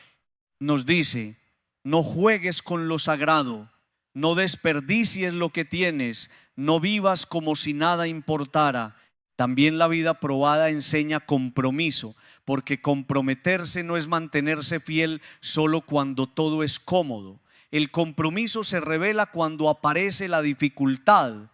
Nos dice: no juegues con lo sagrado, no desperdicies lo que tienes, no vivas como si nada importara. También la vida probada enseña compromiso, porque comprometerse no es mantenerse fiel solo cuando todo es cómodo. El compromiso se revela cuando aparece la dificultad.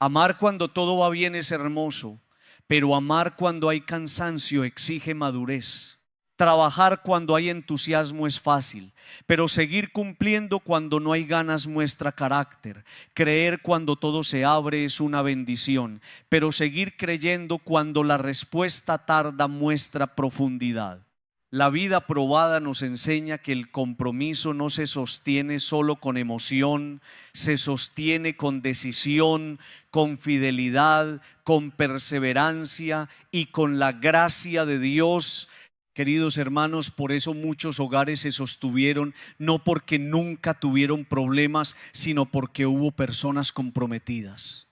Amar cuando todo va bien es hermoso, pero amar cuando hay cansancio exige madurez. Trabajar cuando hay entusiasmo es fácil, pero seguir cumpliendo cuando no hay ganas muestra carácter. Creer cuando todo se abre es una bendición, pero seguir creyendo cuando la respuesta tarda muestra profundidad. La vida probada nos enseña que el compromiso no se sostiene solo con emoción, se sostiene con decisión, con fidelidad, con perseverancia y con la gracia de Dios. Queridos hermanos, por eso muchos hogares se sostuvieron, no porque nunca tuvieron problemas, sino porque hubo personas comprometidas.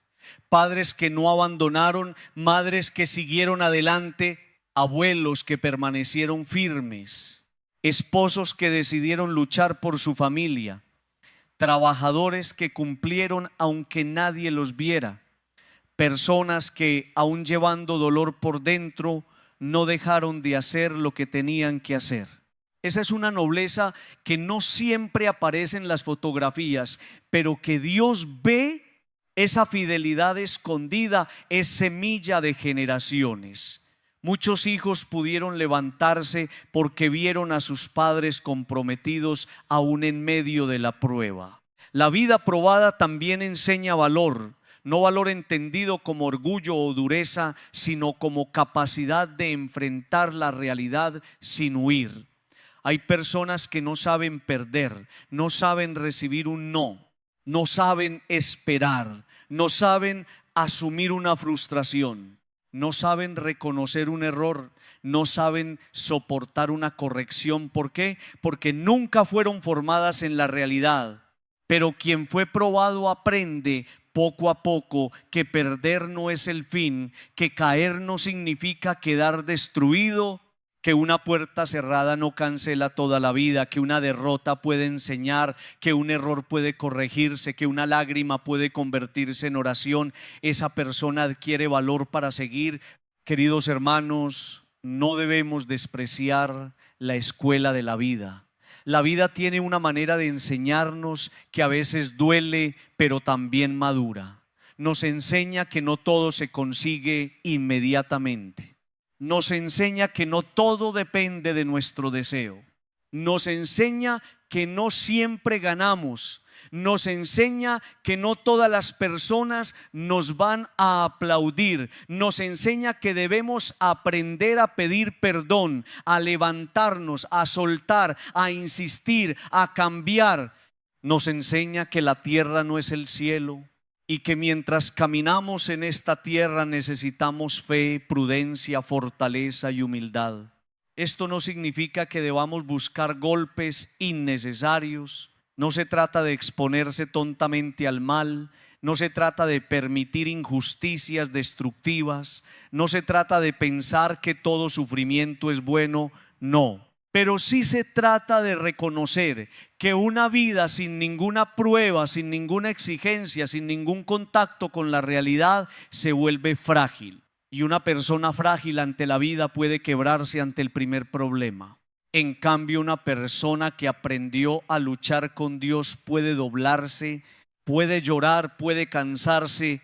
Padres que no abandonaron, madres que siguieron adelante, abuelos que permanecieron firmes, esposos que decidieron luchar por su familia, trabajadores que cumplieron aunque nadie los viera, personas que aún llevando dolor por dentro no dejaron de hacer lo que tenían que hacer. Esa es una nobleza que no siempre aparece en las fotografías, pero que Dios ve. Esa fidelidad escondida es semilla de generaciones. Muchos hijos pudieron levantarse porque vieron a sus padres comprometidos aún en medio de la prueba. La vida probada también enseña valor, no valor entendido como orgullo o dureza, sino como capacidad de enfrentar la realidad sin huir. Hay personas que no saben perder, no saben recibir un no, no saben esperar, no saben asumir una frustración. No saben reconocer un error, no saben soportar una corrección. ¿Por qué? Porque nunca fueron formadas en la realidad. Pero quien fue probado aprende poco a poco que perder no es el fin, que caer no significa quedar destruido, que una puerta cerrada no cancela toda la vida, que una derrota puede enseñar, que un error puede corregirse, que una lágrima puede convertirse en oración. Esa persona adquiere valor para seguir. Queridos hermanos, no debemos despreciar la escuela de la vida. La vida tiene una manera de enseñarnos que a veces duele, pero también madura. Nos enseña que no todo se consigue inmediatamente. Nos enseña que no todo depende de nuestro deseo. Nos enseña que no siempre ganamos. Nos enseña que no todas las personas nos van a aplaudir. Nos enseña que debemos aprender a pedir perdón, a levantarnos, a soltar, a insistir, a cambiar. Nos enseña que la tierra no es el cielo y que mientras caminamos en esta tierra necesitamos fe, prudencia, fortaleza y humildad. Esto no significa que debamos buscar golpes innecesarios. No se trata de exponerse tontamente al mal, no se trata de permitir injusticias destructivas, no se trata de pensar que todo sufrimiento es bueno, no. Pero sí se trata de reconocer que una vida sin ninguna prueba, sin ninguna exigencia, sin ningún contacto con la realidad, se vuelve frágil. Y una persona frágil ante la vida puede quebrarse ante el primer problema. En cambio, una persona que aprendió a luchar con Dios puede doblarse, puede llorar, puede cansarse,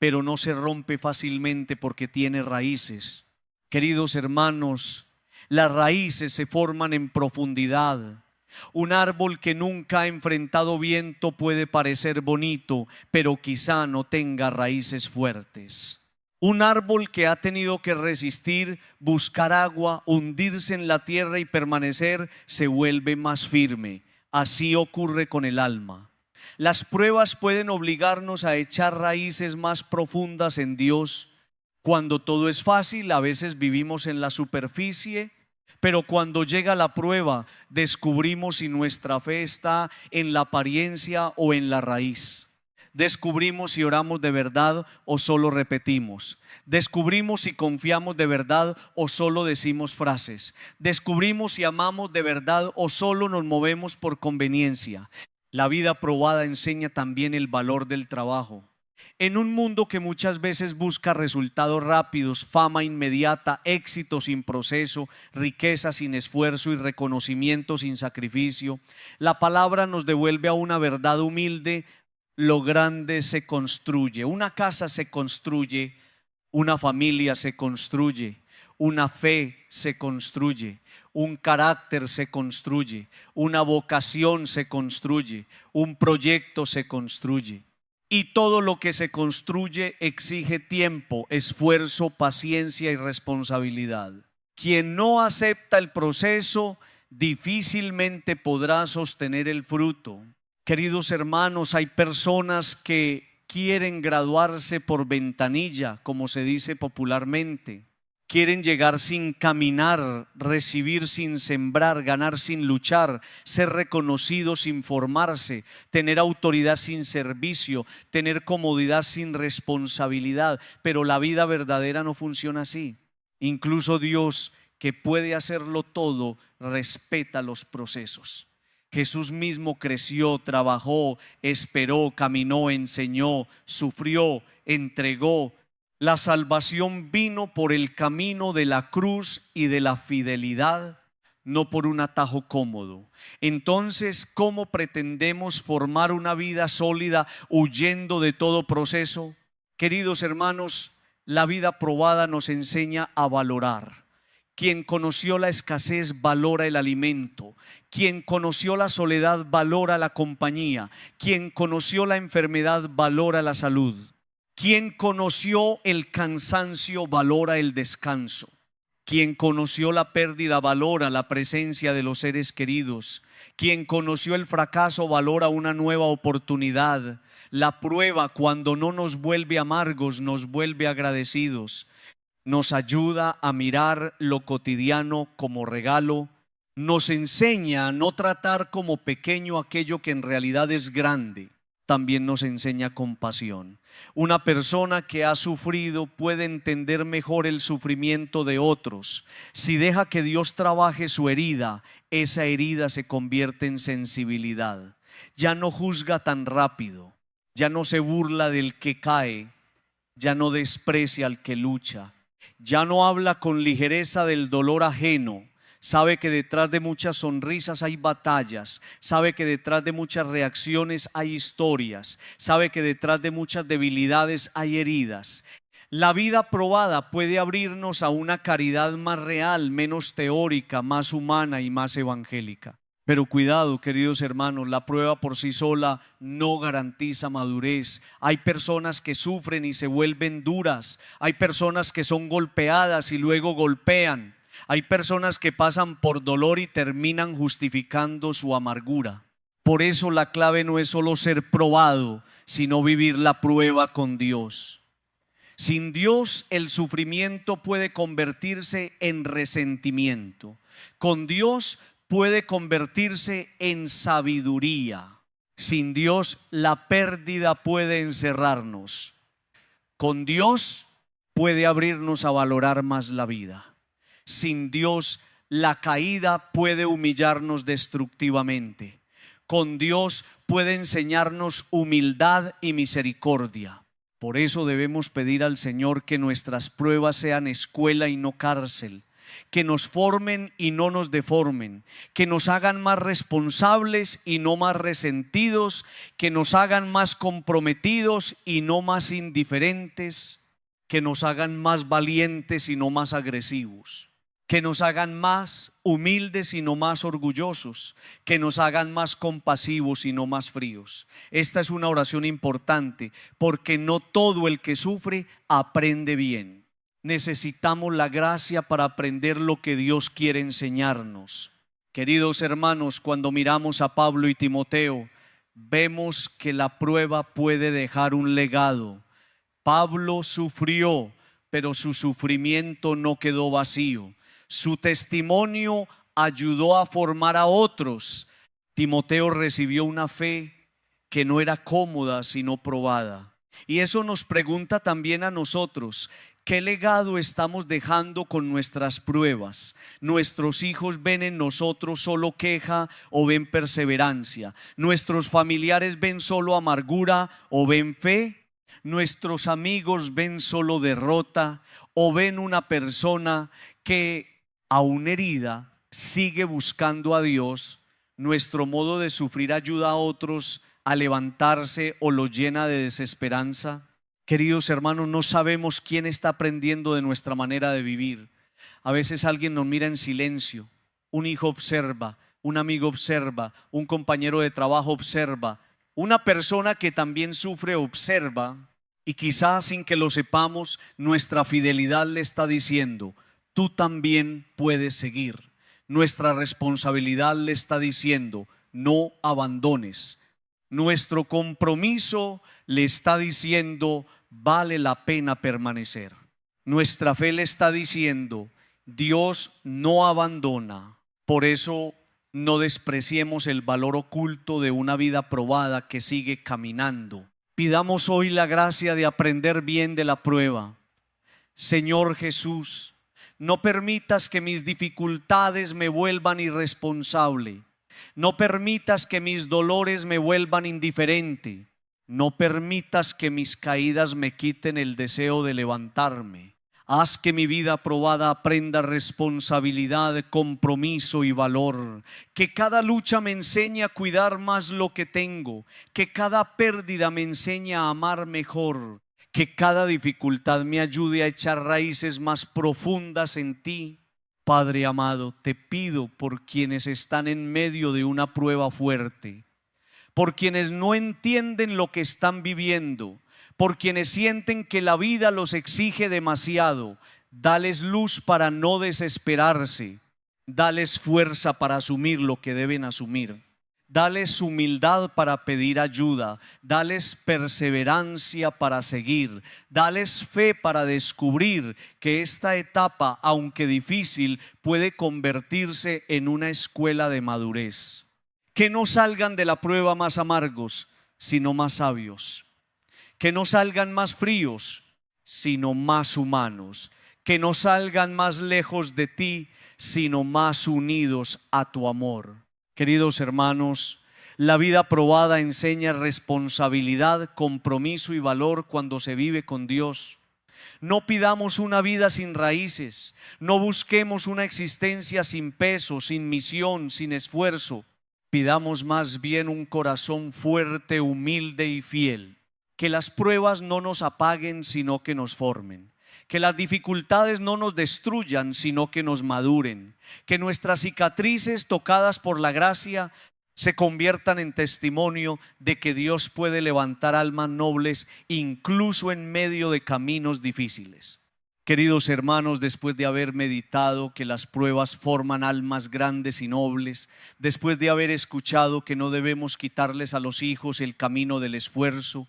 pero no se rompe fácilmente porque tiene raíces. Queridos hermanos, las raíces se forman en profundidad. Un árbol que nunca ha enfrentado viento puede parecer bonito, pero quizá no tenga raíces fuertes. Un árbol que ha tenido que resistir, buscar agua, hundirse en la tierra y permanecer, se vuelve más firme, Así ocurre con el alma. Las pruebas pueden obligarnos a echar raíces más profundas en Dios. Cuando todo es fácil, a veces vivimos en la superficie, pero cuando llega la prueba, descubrimos si nuestra fe está en la apariencia o en la raíz. Descubrimos si oramos de verdad o solo repetimos. Descubrimos si confiamos de verdad o solo decimos frases. Descubrimos si amamos de verdad o solo nos movemos por conveniencia. La vida probada enseña también el valor del trabajo. En un mundo que muchas veces busca resultados rápidos, fama inmediata, éxito sin proceso, riqueza sin esfuerzo y reconocimiento sin sacrificio, la palabra nos devuelve a una verdad humilde: lo grande se construye. Una casa se construye, una familia se construye, una fe se construye, un carácter se construye, una vocación se construye, un proyecto se construye. Y todo lo que se construye exige tiempo, esfuerzo, paciencia y responsabilidad. Quien no acepta el proceso difícilmente podrá sostener el fruto. Queridos hermanos, hay personas que quieren graduarse por ventanilla, como se dice popularmente. Quieren llegar sin caminar, recibir sin sembrar, ganar sin luchar, ser reconocidos sin formarse, tener autoridad sin servicio, tener comodidad sin responsabilidad. Pero la vida verdadera no funciona así. Incluso Dios, que puede hacerlo todo, respeta los procesos. Jesús mismo creció, trabajó, esperó, caminó, enseñó, sufrió, entregó. La salvación vino por el camino de la cruz y de la fidelidad, no por un atajo cómodo. Entonces, ¿cómo pretendemos formar una vida sólida huyendo de todo proceso? Queridos hermanos, la vida probada nos enseña a valorar. Quien conoció la escasez valora el alimento. Quien conoció la soledad valora la compañía. Quien conoció la enfermedad valora la salud. Quien conoció el cansancio valora el descanso. Quien conoció la pérdida valora la presencia de los seres queridos. Quien conoció el fracaso valora una nueva oportunidad. La prueba, cuando no nos vuelve amargos, nos vuelve agradecidos. Nos ayuda a mirar lo cotidiano como regalo. Nos enseña a no tratar como pequeño aquello que en realidad es grande. También nos enseña compasión. Una persona que ha sufrido puede entender mejor el sufrimiento de otros. Si deja que Dios trabaje su herida, esa herida se convierte en sensibilidad. Ya no juzga tan rápido, ya no se burla del que cae, ya no desprecia al que lucha, ya no habla con ligereza del dolor ajeno. Sabe que detrás de muchas sonrisas hay batallas. Sabe que detrás de muchas reacciones hay historias. Sabe que detrás de muchas debilidades hay heridas. La vida probada puede abrirnos a una caridad más real, menos teórica, más humana y más evangélica. Pero cuidado, queridos hermanos, la prueba por sí sola no garantiza madurez. Hay personas que sufren y se vuelven duras. Hay personas que son golpeadas y luego golpean. Hay personas que pasan por dolor y terminan justificando su amargura. Por eso la clave no es solo ser probado, sino vivir la prueba con Dios. Sin Dios, el sufrimiento puede convertirse en resentimiento. Con Dios puede convertirse en sabiduría. Sin Dios, la pérdida puede encerrarnos. Con Dios puede abrirnos a valorar más la vida. Sin Dios, la caída puede humillarnos destructivamente. Con Dios puede enseñarnos humildad y misericordia. Por eso debemos pedir al Señor que nuestras pruebas sean escuela y no cárcel, que nos formen y no nos deformen, que nos hagan más responsables y no más resentidos, que nos hagan más comprometidos y no más indiferentes, que nos hagan más valientes y no más agresivos, que nos hagan más humildes y no más orgullosos, que nos hagan más compasivos y no más fríos. Esta es una oración importante, porque no todo el que sufre aprende bien. Necesitamos la gracia para aprender lo que Dios quiere enseñarnos. Queridos hermanos, cuando miramos a Pablo y Timoteo, vemos que la prueba puede dejar un legado. Pablo sufrió, pero su sufrimiento no quedó vacío. Su testimonio ayudó a formar a otros. Timoteo recibió una fe que no era cómoda, sino probada. Y eso nos pregunta también a nosotros: ¿qué legado estamos dejando con nuestras pruebas? ¿Nuestros hijos ven en nosotros solo queja o ven perseverancia? ¿Nuestros familiares ven solo amargura o ven fe? ¿Nuestros amigos ven solo derrota o ven una persona que, aún herida, sigue buscando a Dios? ¿Nuestro modo de sufrir ayuda a otros a levantarse o los llena de desesperanza? Queridos hermanos, no sabemos quién está aprendiendo de nuestra manera de vivir. A veces alguien nos mira en silencio, un hijo observa, un amigo observa, un compañero de trabajo observa, una persona que también sufre observa, y quizás sin que lo sepamos, nuestra fidelidad le está diciendo: tú también puedes seguir. Nuestra responsabilidad le está diciendo: no abandones. Nuestro compromiso le está diciendo: vale la pena permanecer. Nuestra fe le está diciendo: Dios no abandona. Por eso no despreciemos el valor oculto de una vida probada que sigue caminando. Pidamos hoy la gracia de aprender bien de la prueba. Señor Jesús, no permitas que mis dificultades me vuelvan irresponsable. No permitas que mis dolores me vuelvan indiferente. No permitas que mis caídas me quiten el deseo de levantarme. Haz que mi vida probada aprenda responsabilidad, compromiso y valor. Que cada lucha me enseñe a cuidar más lo que tengo. Que cada pérdida me enseñe a amar mejor. Que cada dificultad me ayude a echar raíces más profundas en ti. Padre amado, te pido por quienes están en medio de una prueba fuerte, por quienes no entienden lo que están viviendo, por quienes sienten que la vida los exige demasiado. Dales luz para no desesperarse, dales fuerza para asumir lo que deben asumir. Dales humildad para pedir ayuda, dales perseverancia para seguir, dales fe para descubrir que esta etapa, aunque difícil, puede convertirse en una escuela de madurez. Que no salgan de la prueba más amargos, sino más sabios. Que no salgan más fríos, sino más humanos. Que no salgan más lejos de ti, sino más unidos a tu amor. Queridos hermanos, la vida probada enseña responsabilidad, compromiso y valor cuando se vive con Dios. No pidamos una vida sin raíces, no busquemos una existencia sin peso, sin misión, sin esfuerzo. Pidamos más bien un corazón fuerte, humilde y fiel. Que las pruebas no nos apaguen, sino que nos formen. Que las dificultades no nos destruyan, sino que nos maduren. Que nuestras cicatrices tocadas por la gracia se conviertan en testimonio de que Dios puede levantar almas nobles incluso en medio de caminos difíciles. Queridos hermanos, después de haber meditado que las pruebas forman almas grandes y nobles, después de haber escuchado que no debemos quitarles a los hijos el camino del esfuerzo,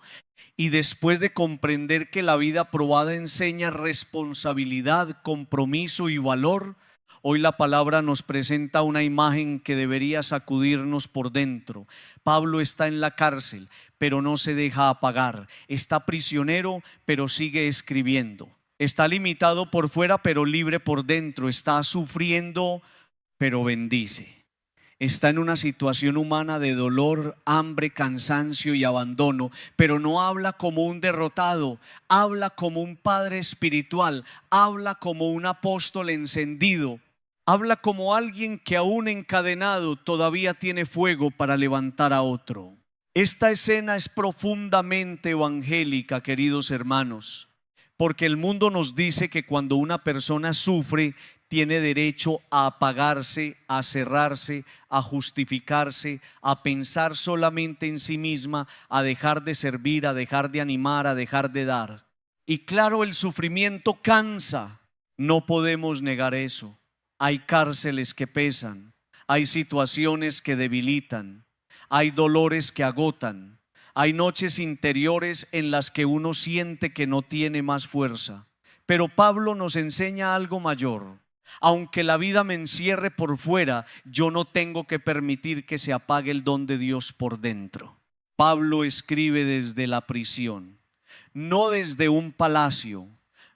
y después de comprender que la vida probada enseña responsabilidad, compromiso y valor, hoy la palabra nos presenta una imagen que debería sacudirnos por dentro. Pablo está en la cárcel, pero no se deja apagar. Está prisionero, pero sigue escribiendo. Está limitado por fuera, pero libre por dentro. Está sufriendo, pero bendice. Está en una situación humana de dolor, hambre, cansancio y abandono, pero no habla como un derrotado, habla como un padre espiritual, habla como un apóstol encendido, habla como alguien que aún encadenado todavía tiene fuego para levantar a otro. Esta escena es profundamente evangélica, queridos hermanos, porque el mundo nos dice que cuando una persona sufre, tiene derecho a apagarse, a cerrarse, a justificarse, a pensar solamente en sí misma, a dejar de servir, a dejar de animar, a dejar de dar. Y claro, el sufrimiento cansa, no podemos negar eso. Hay cárceles que pesan, hay situaciones que debilitan, hay dolores que agotan, hay noches interiores en las que uno siente que no tiene más fuerza. Pero Pablo nos enseña algo mayor. Aunque la vida me encierre por fuera, yo no tengo que permitir que se apague el don de Dios por dentro. Pablo escribe desde la prisión, no desde un palacio,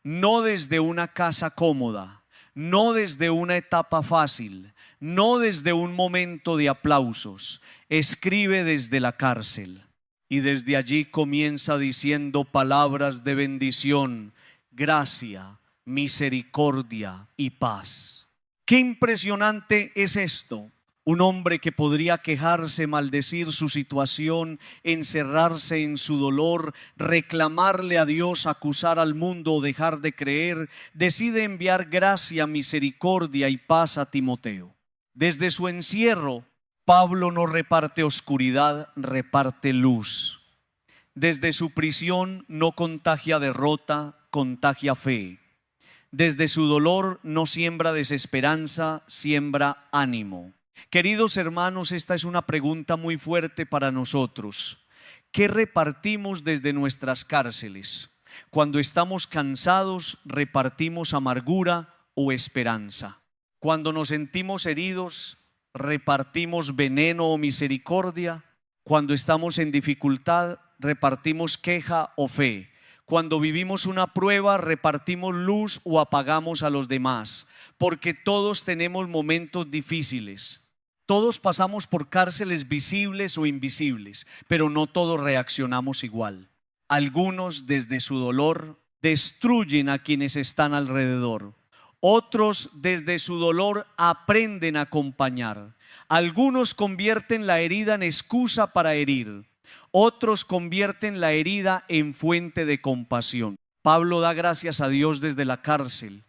no desde una casa cómoda, no desde una etapa fácil, no desde un momento de aplausos. Escribe desde la cárcel y desde allí comienza diciendo palabras de bendición, gracia, misericordia y paz. Qué impresionante es esto. Un hombre que podría quejarse, maldecir su situación, encerrarse en su dolor, reclamarle a Dios, acusar al mundo o dejar de creer, decide enviar gracia, misericordia y paz a Timoteo. Desde su encierro, Pablo no reparte oscuridad, reparte luz. Desde su prisión no contagia derrota, contagia fe. Desde su dolor no siembra desesperanza, siembra ánimo. Queridos hermanos, esta es una pregunta muy fuerte para nosotros. ¿Qué repartimos desde nuestras cárceles? Cuando estamos cansados, repartimos amargura o esperanza. Cuando nos sentimos heridos, repartimos veneno o misericordia. Cuando estamos en dificultad, repartimos queja o fe. Cuando vivimos una prueba, repartimos luz o apagamos a los demás, porque todos tenemos momentos difíciles. Todos pasamos por cárceles visibles o invisibles, pero no todos reaccionamos igual. Algunos desde su dolor destruyen a quienes están alrededor. Otros desde su dolor aprenden a acompañar. Algunos convierten la herida en excusa para herir. Otros convierten la herida en fuente de compasión. Pablo da gracias a Dios desde la cárcel.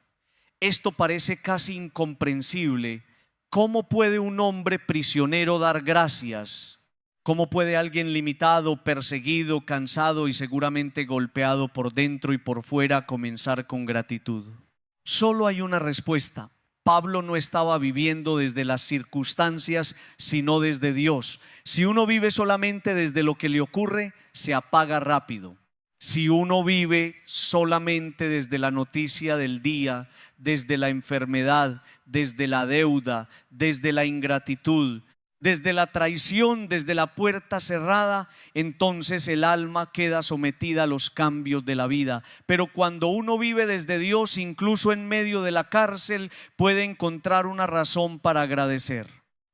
Esto parece casi incomprensible. ¿Cómo puede un hombre prisionero dar gracias? ¿Cómo puede alguien limitado, perseguido, cansado y seguramente golpeado por dentro y por fuera comenzar con gratitud? Solo hay una respuesta. Pablo no estaba viviendo desde las circunstancias, sino desde Dios. Si uno vive solamente desde lo que le ocurre, se apaga rápido. Si uno vive solamente desde la noticia del día, desde la enfermedad, desde la deuda, desde la ingratitud, desde la traición, desde la puerta cerrada, entonces el alma queda sometida a los cambios de la vida. Pero cuando uno vive desde Dios, incluso en medio de la cárcel, puede encontrar una razón para agradecer.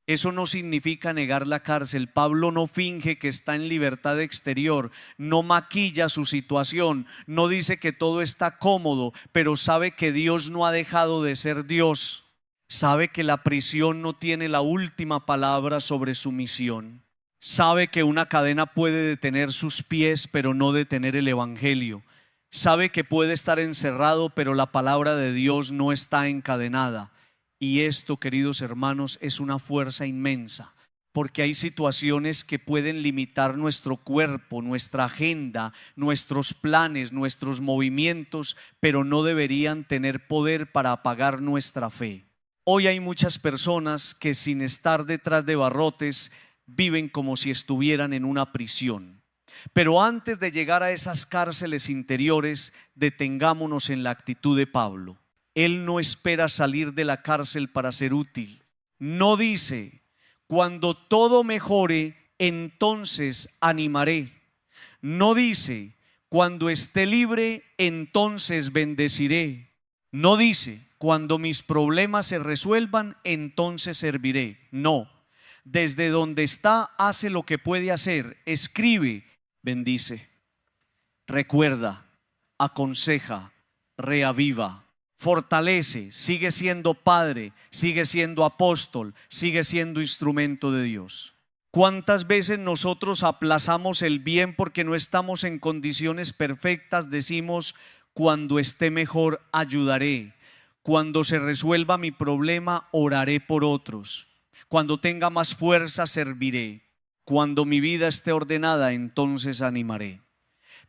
Eso no significa negar la cárcel. Pablo no finge que está en libertad exterior, no maquilla su situación, no dice que todo está cómodo, pero sabe que Dios no ha dejado de ser Dios. Sabe que la prisión no tiene la última palabra sobre su misión. Sabe que una cadena puede detener sus pies, pero no detener el evangelio. Sabe que puede estar encerrado, pero la palabra de Dios no está encadenada. Y esto, queridos hermanos, es una fuerza inmensa, porque hay situaciones que pueden limitar nuestro cuerpo, nuestra agenda, nuestros planes, nuestros movimientos, pero no deberían tener poder para apagar nuestra fe. Hoy hay muchas personas que, sin estar detrás de barrotes, viven como si estuvieran en una prisión. Pero antes de llegar a esas cárceles interiores, detengámonos en la actitud de Pablo. Él no espera salir de la cárcel para ser útil. No dice, cuando todo mejore, entonces animaré. No dice, cuando esté libre, entonces bendeciré. No dice, cuando mis problemas se resuelvan, entonces serviré. No, desde donde está hace lo que puede hacer, escribe, bendice, recuerda, aconseja, reaviva, fortalece, sigue siendo padre, sigue siendo apóstol, sigue siendo instrumento de Dios. ¿Cuántas veces nosotros aplazamos el bien porque no estamos en condiciones perfectas? Decimos, cuando esté mejor ayudaré. Cuando se resuelva mi problema, oraré por otros. Cuando tenga más fuerza, serviré. Cuando mi vida esté ordenada, entonces animaré.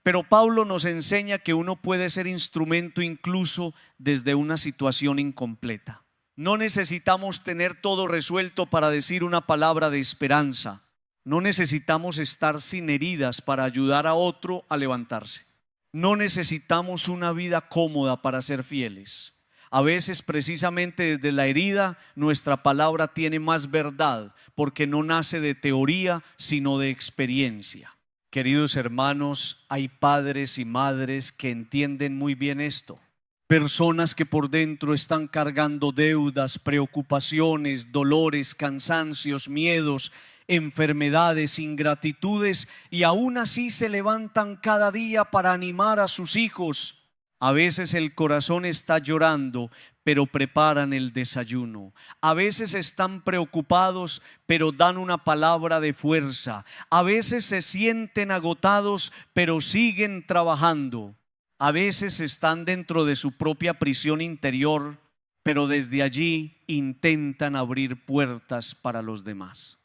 Pero Pablo nos enseña que uno puede ser instrumento incluso desde una situación incompleta. No necesitamos tener todo resuelto para decir una palabra de esperanza. No necesitamos estar sin heridas para ayudar a otro a levantarse. No necesitamos una vida cómoda para ser fieles. A veces precisamente desde la herida nuestra palabra tiene más verdad, porque no nace de teoría sino de experiencia. Queridos hermanos, hay padres y madres que entienden muy bien esto. Personas que por dentro están cargando deudas, preocupaciones, dolores, cansancios, miedos, enfermedades, ingratitudes, y aún así se levantan cada día para animar a sus hijos. A veces el corazón está llorando, pero preparan el desayuno. A veces están preocupados, pero dan una palabra de fuerza. A veces se sienten agotados, pero siguen trabajando. A veces están dentro de su propia prisión interior, pero desde allí intentan abrir puertas para los demás.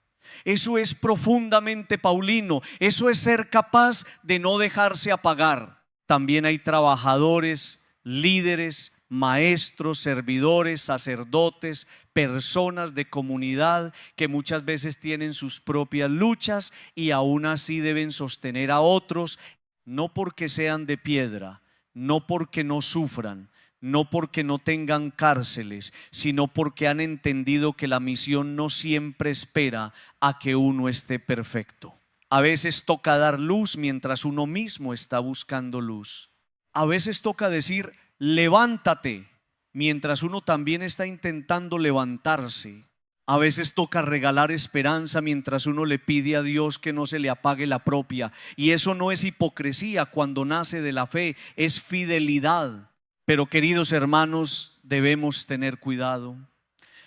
Eso es profundamente paulino. Eso es ser capaz de no dejarse apagar. También hay trabajadores, líderes, maestros, servidores, sacerdotes, personas de comunidad que muchas veces tienen sus propias luchas y aún así deben sostener a otros, no porque sean de piedra, no porque no sufran, no porque no tengan cárceles, sino porque han entendido que la misión no siempre espera a que uno esté perfecto. A veces toca dar luz mientras uno mismo está buscando luz. A veces toca decir levántate mientras uno también está intentando levantarse. A veces toca regalar esperanza mientras uno le pide a Dios que no se le apague la propia. Y eso no es hipocresía cuando nace de la fe, es fidelidad. Pero queridos hermanos, debemos tener cuidado.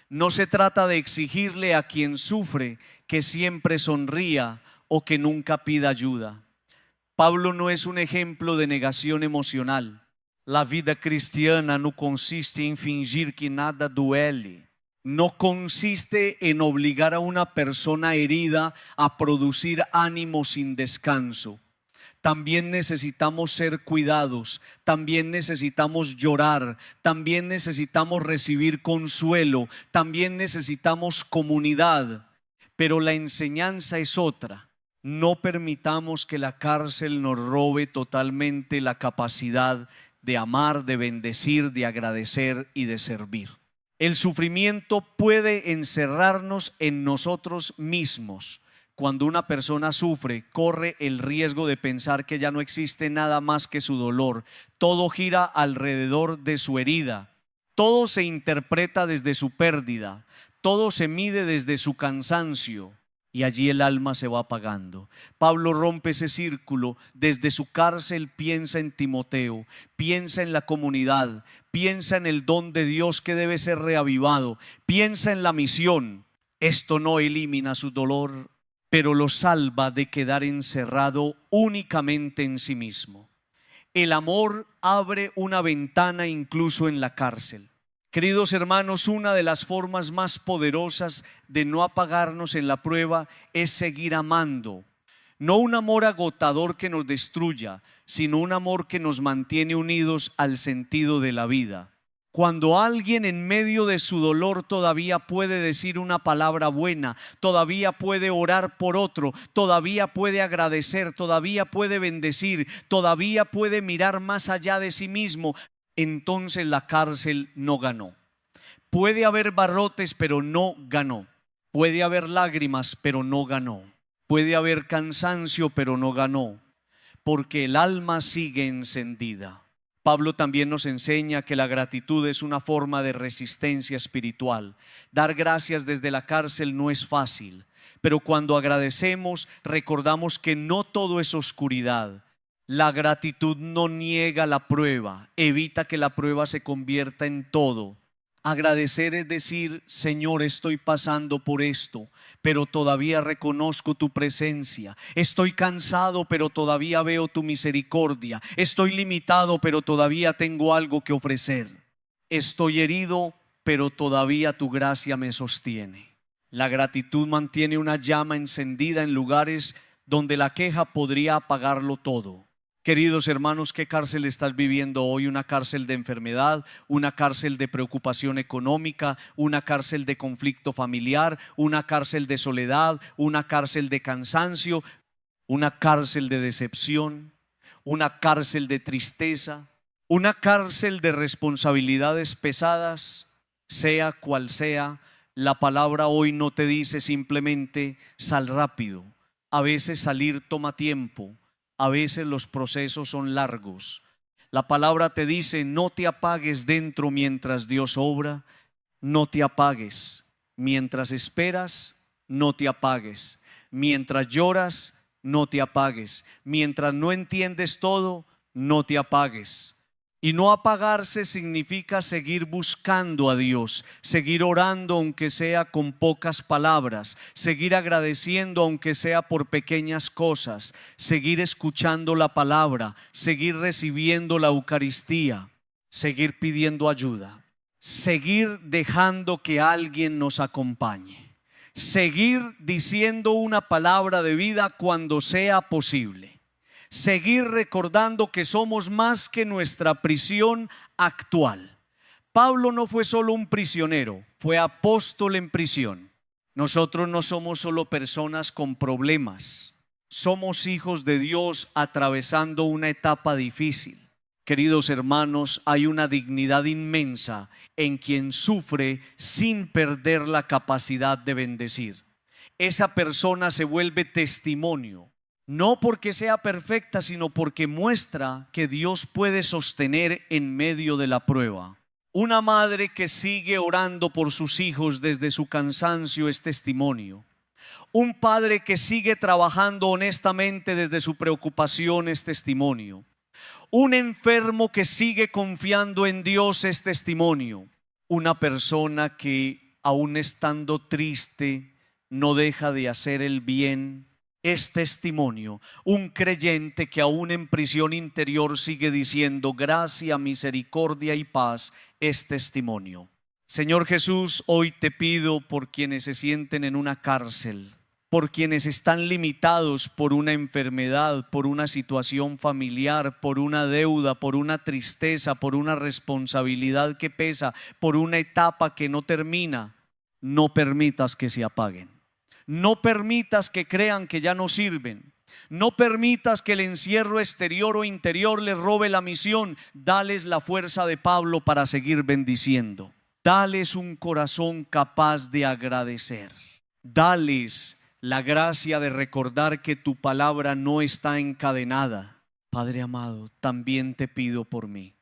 No se trata de exigirle a quien sufre que siempre sonría o que nunca pida ayuda. Pablo no es un ejemplo de negación emocional. La vida cristiana no consiste en fingir que nada duele. No consiste en obligar a una persona herida a producir ánimo sin descanso. También necesitamos ser cuidados, también necesitamos llorar, también necesitamos recibir consuelo, también necesitamos comunidad. Pero la enseñanza es otra. No permitamos que la cárcel nos robe totalmente la capacidad de amar, de bendecir, de agradecer y de servir. El sufrimiento puede encerrarnos en nosotros mismos. Cuando una persona sufre, corre el riesgo de pensar que ya no existe nada más que su dolor. Todo gira alrededor de su herida. Todo se interpreta desde su pérdida. Todo se mide desde su cansancio. Y allí el alma se va apagando. Pablo rompe ese círculo. Desde su cárcel piensa en Timoteo, piensa en la comunidad, piensa en el don de Dios que debe ser reavivado, piensa en la misión. Esto no elimina su dolor, pero lo salva de quedar encerrado únicamente en sí mismo. El amor abre una ventana incluso en la cárcel. Queridos hermanos, una de las formas más poderosas de no apagarnos en la prueba es seguir amando. No un amor agotador que nos destruya, sino un amor que nos mantiene unidos al sentido de la vida. Cuando alguien en medio de su dolor todavía puede decir una palabra buena, todavía puede orar por otro, todavía puede agradecer, todavía puede bendecir, todavía puede mirar más allá de sí mismo, entonces la cárcel no ganó. Puede haber barrotes, pero no ganó. Puede haber lágrimas, pero no ganó. Puede haber cansancio, pero no ganó, porque el alma sigue encendida. Pablo también nos enseña que la gratitud es una forma de resistencia espiritual. Dar gracias desde la cárcel no es fácil, pero cuando agradecemos recordamos que no todo es oscuridad. La gratitud no niega la prueba, evita que la prueba se convierta en todo. Agradecer es decir, Señor, estoy pasando por esto, pero todavía reconozco tu presencia. Estoy cansado, pero todavía veo tu misericordia. Estoy limitado, pero todavía tengo algo que ofrecer. Estoy herido, pero todavía tu gracia me sostiene. La gratitud mantiene una llama encendida en lugares donde la queja podría apagarlo todo. Queridos hermanos, ¿qué cárcel estás viviendo hoy? ¿Una cárcel de enfermedad? ¿Una cárcel de preocupación económica? ¿Una cárcel de conflicto familiar? ¿Una cárcel de soledad? ¿Una cárcel de cansancio? ¿Una cárcel de decepción? ¿Una cárcel de tristeza? ¿Una cárcel de responsabilidades pesadas? Sea cual sea, la palabra hoy no te dice simplemente sal rápido. A veces salir toma tiempo. A veces los procesos son largos. La palabra te dice: no te apagues dentro mientras Dios obra. No te apagues. Mientras esperas, no te apagues. Mientras lloras, no te apagues. Mientras no entiendes todo, no te apagues. Y no apagarse significa seguir buscando a Dios, seguir orando aunque sea con pocas palabras, seguir agradeciendo aunque sea por pequeñas cosas, seguir escuchando la palabra, seguir recibiendo la Eucaristía, seguir pidiendo ayuda, seguir dejando que alguien nos acompañe, seguir diciendo una palabra de vida cuando sea posible. Seguir recordando que somos más que nuestra prisión actual. Pablo no fue solo un prisionero, fue apóstol en prisión. Nosotros no somos solo personas con problemas, somos hijos de Dios atravesando una etapa difícil. Queridos hermanos, hay una dignidad inmensa en quien sufre sin perder la capacidad de bendecir. Esa persona se vuelve testimonio. No porque sea perfecta, sino porque muestra que Dios puede sostener en medio de la prueba. Una madre que sigue orando por sus hijos desde su cansancio es testimonio. Un padre que sigue trabajando honestamente desde su preocupación es testimonio. Un enfermo que sigue confiando en Dios es testimonio. Una persona que aún estando triste no deja de hacer el bien es testimonio. Un creyente que aún en prisión interior sigue diciendo gracia, misericordia y paz es testimonio. Señor Jesús, hoy te pido por quienes se sienten en una cárcel, por quienes están limitados por una enfermedad, por una situación familiar, por una deuda, por una tristeza, por una responsabilidad que pesa, por una etapa que no termina. No permitas que se apaguen. No permitas que crean que ya no sirven. No permitas que el encierro exterior o interior les robe la misión. Dales la fuerza de Pablo para seguir bendiciendo. Dales un corazón capaz de agradecer. Dales la gracia de recordar que tu palabra no está encadenada. Padre amado, también te pido por mí.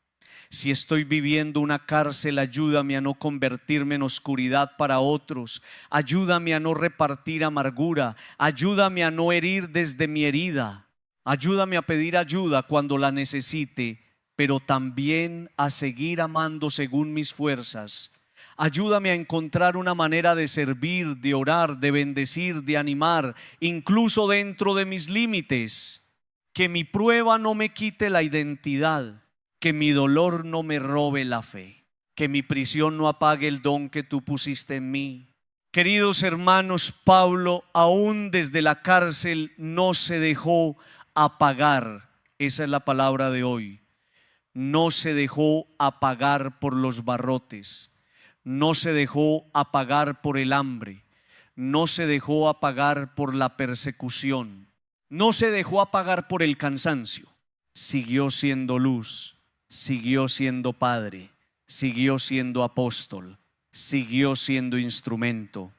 Si estoy viviendo una cárcel, ayúdame a no convertirme en oscuridad para otros. Ayúdame a no repartir amargura. Ayúdame a no herir desde mi herida. Ayúdame a pedir ayuda cuando la necesite, pero también a seguir amando según mis fuerzas. Ayúdame a encontrar una manera de servir, de orar, de bendecir, de animar, incluso dentro de mis límites. Que mi prueba no me quite la identidad. Que mi dolor no me robe la fe, que mi prisión no apague el don que tú pusiste en mí. Queridos hermanos, Pablo aún desde la cárcel no se dejó apagar. Esa es la palabra de hoy. No se dejó apagar por los barrotes, no se dejó apagar por el hambre, no se dejó apagar por la persecución, no se dejó apagar por el cansancio. Siguió siendo luz. Siguió siendo padre, siguió siendo apóstol, siguió siendo instrumento.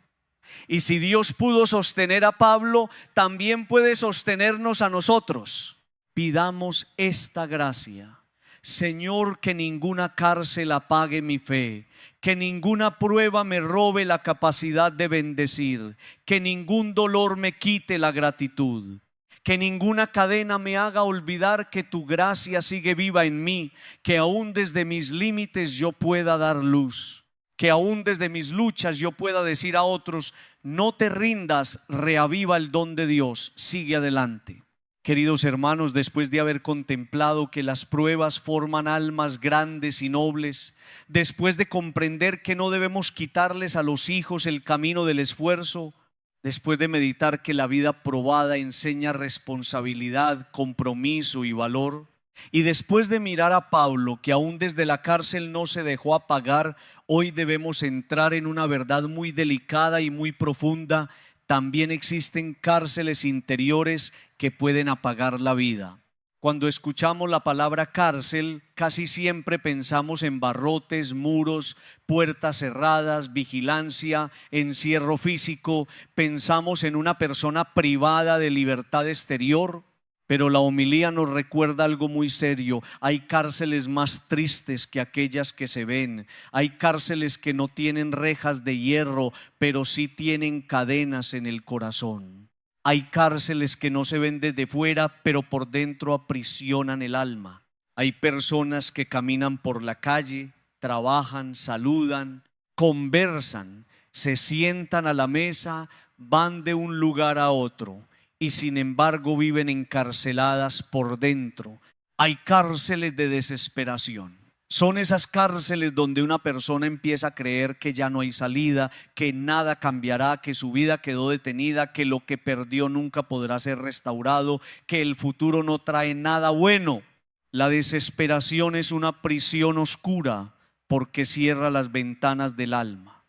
Y si Dios pudo sostener a Pablo, también puede sostenernos a nosotros. Pidamos esta gracia. Señor, que ninguna cárcel apague mi fe, que ninguna prueba me robe la capacidad de bendecir, que ningún dolor me quite la gratitud. Que ninguna cadena me haga olvidar que tu gracia sigue viva en mí, que aún desde mis límites yo pueda dar luz, que aún desde mis luchas yo pueda decir a otros: no te rindas, reaviva el don de Dios, sigue adelante. Queridos hermanos, después de haber contemplado que las pruebas forman almas grandes y nobles, después de comprender que no debemos quitarles a los hijos el camino del esfuerzo, después de meditar que la vida probada enseña responsabilidad, compromiso y valor, y después de mirar a Pablo, que aún desde la cárcel no se dejó apagar, hoy debemos entrar en una verdad muy delicada y muy profunda. También existen cárceles interiores que pueden apagar la vida. Cuando escuchamos la palabra cárcel, casi siempre pensamos en barrotes, muros, puertas cerradas, vigilancia, encierro físico. Pensamos en una persona privada de libertad exterior. Pero la homilía nos recuerda algo muy serio. Hay cárceles más tristes que aquellas que se ven. Hay cárceles que no tienen rejas de hierro, pero sí tienen cadenas en el corazón. Hay cárceles que no se ven desde fuera, pero por dentro aprisionan el alma. Hay personas que caminan por la calle, trabajan, saludan, conversan, se sientan a la mesa, van de un lugar a otro, y sin embargo viven encarceladas por dentro. Hay cárceles de desesperación. Son esas cárceles donde una persona empieza a creer que ya no hay salida, que nada cambiará, que su vida quedó detenida, que lo que perdió nunca podrá ser restaurado, que el futuro no trae nada bueno. La desesperación es una prisión oscura porque cierra las ventanas del alma.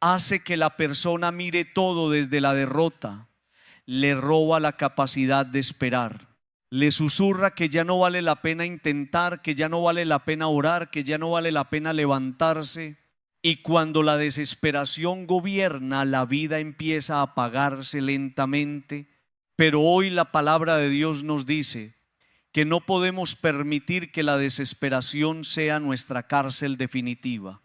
Hace que la persona mire todo desde la derrota. Le roba la capacidad de esperar. Le susurra que ya no vale la pena intentar, que ya no vale la pena orar, que ya no vale la pena levantarse. Y cuando la desesperación gobierna, la vida empieza a apagarse lentamente. Pero hoy la palabra de Dios nos dice que no podemos permitir que la desesperación sea nuestra cárcel definitiva.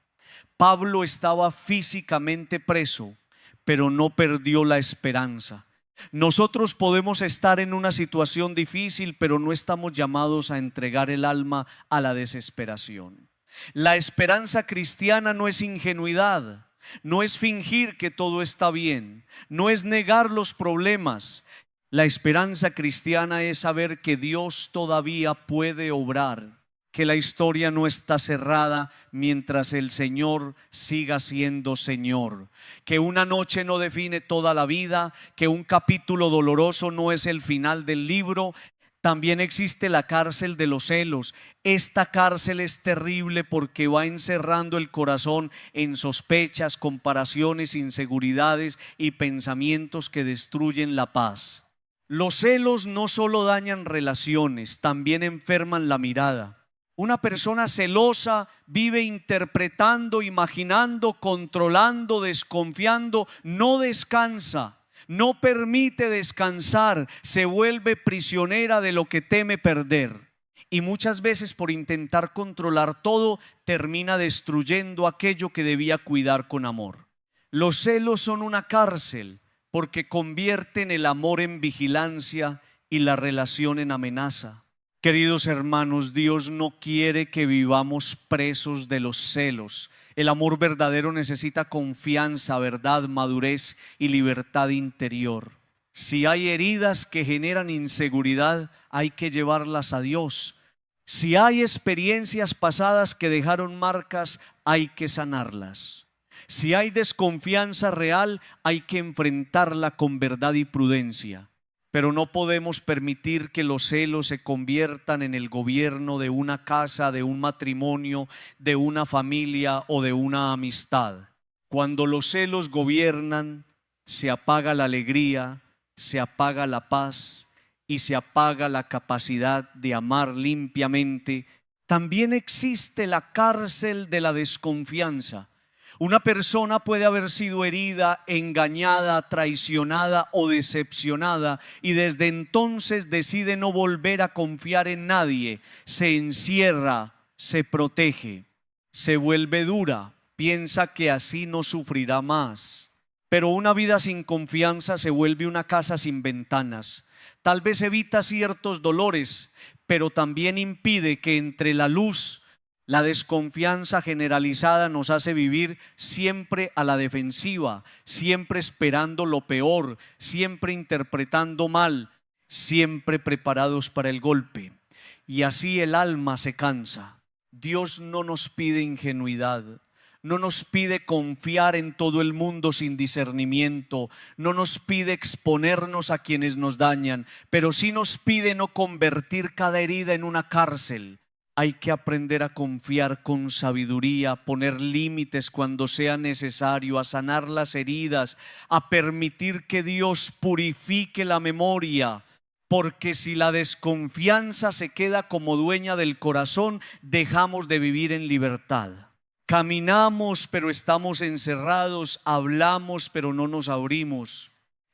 Pablo estaba físicamente preso, pero no perdió la esperanza. Nosotros podemos estar en una situación difícil, pero no estamos llamados a entregar el alma a la desesperación. La esperanza cristiana no es ingenuidad, no es fingir que todo está bien, no es negar los problemas. La esperanza cristiana es saber que Dios todavía puede obrar, que la historia no está cerrada mientras el Señor siga siendo Señor, que una noche no define toda la vida, que un capítulo doloroso no es el final del libro. También existe la cárcel de los celos. Esta cárcel es terrible porque va encerrando el corazón en sospechas, comparaciones, inseguridades y pensamientos que destruyen la paz. Los celos no solo dañan relaciones, también enferman la mirada. Una persona celosa vive interpretando, imaginando, controlando, desconfiando, no descansa, no permite descansar, se vuelve prisionera de lo que teme perder. Y muchas veces por intentar controlar todo, termina destruyendo aquello que debía cuidar con amor. Los celos son una cárcel porque convierten el amor en vigilancia y la relación en amenaza. Queridos hermanos, Dios no quiere que vivamos presos de los celos. El amor verdadero necesita confianza, verdad, madurez y libertad interior. Si hay heridas que generan inseguridad, hay que llevarlas a Dios. Si hay experiencias pasadas que dejaron marcas, hay que sanarlas. Si hay desconfianza real, hay que enfrentarla con verdad y prudencia. Pero no podemos permitir que los celos se conviertan en el gobierno de una casa, de un matrimonio, de una familia o de una amistad. Cuando los celos gobiernan, se apaga la alegría, se apaga la paz y se apaga la capacidad de amar limpiamente. También existe la cárcel de la desconfianza. Una persona puede haber sido herida, engañada, traicionada o decepcionada y desde entonces decide no volver a confiar en nadie. Se encierra, se protege, se vuelve dura, piensa que así no sufrirá más. Pero una vida sin confianza se vuelve una casa sin ventanas. Tal vez evita ciertos dolores, pero también impide que entre la luz. La desconfianza generalizada nos hace vivir siempre a la defensiva, siempre esperando lo peor, siempre interpretando mal, siempre preparados para el golpe. Y así el alma se cansa. Dios no nos pide ingenuidad, no nos pide confiar en todo el mundo sin discernimiento, no nos pide exponernos a quienes nos dañan, pero sí nos pide no convertir cada herida en una cárcel. Hay que aprender a confiar con sabiduría, poner límites cuando sea necesario, a sanar las heridas, a permitir que Dios purifique la memoria. Porque si la desconfianza se queda como dueña del corazón, dejamos de vivir en libertad. Caminamos pero estamos encerrados, hablamos pero no nos abrimos,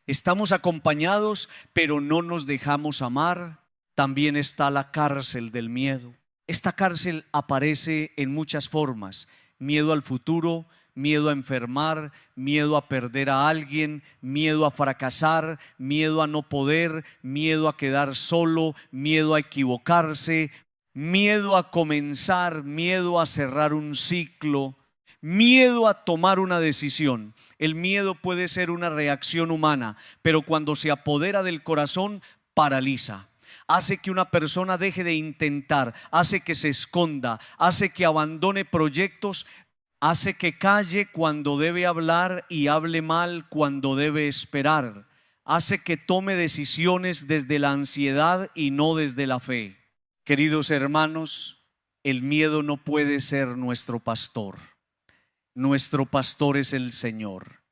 estamos acompañados pero no nos dejamos amar. También está la cárcel del miedo. Esta cárcel aparece en muchas formas: miedo al futuro, miedo a enfermar, miedo a perder a alguien, miedo a fracasar, miedo a no poder, miedo a quedar solo, miedo a equivocarse, miedo a comenzar, miedo a cerrar un ciclo, miedo a tomar una decisión. El miedo puede ser una reacción humana, pero cuando se apodera del corazón, paraliza. Hace que una persona deje de intentar, hace que se esconda, hace que abandone proyectos, hace que calle cuando debe hablar y hable mal cuando debe esperar, hace que tome decisiones desde la ansiedad y no desde la fe. Queridos hermanos, el miedo no puede ser nuestro pastor. Nuestro pastor es el Señor.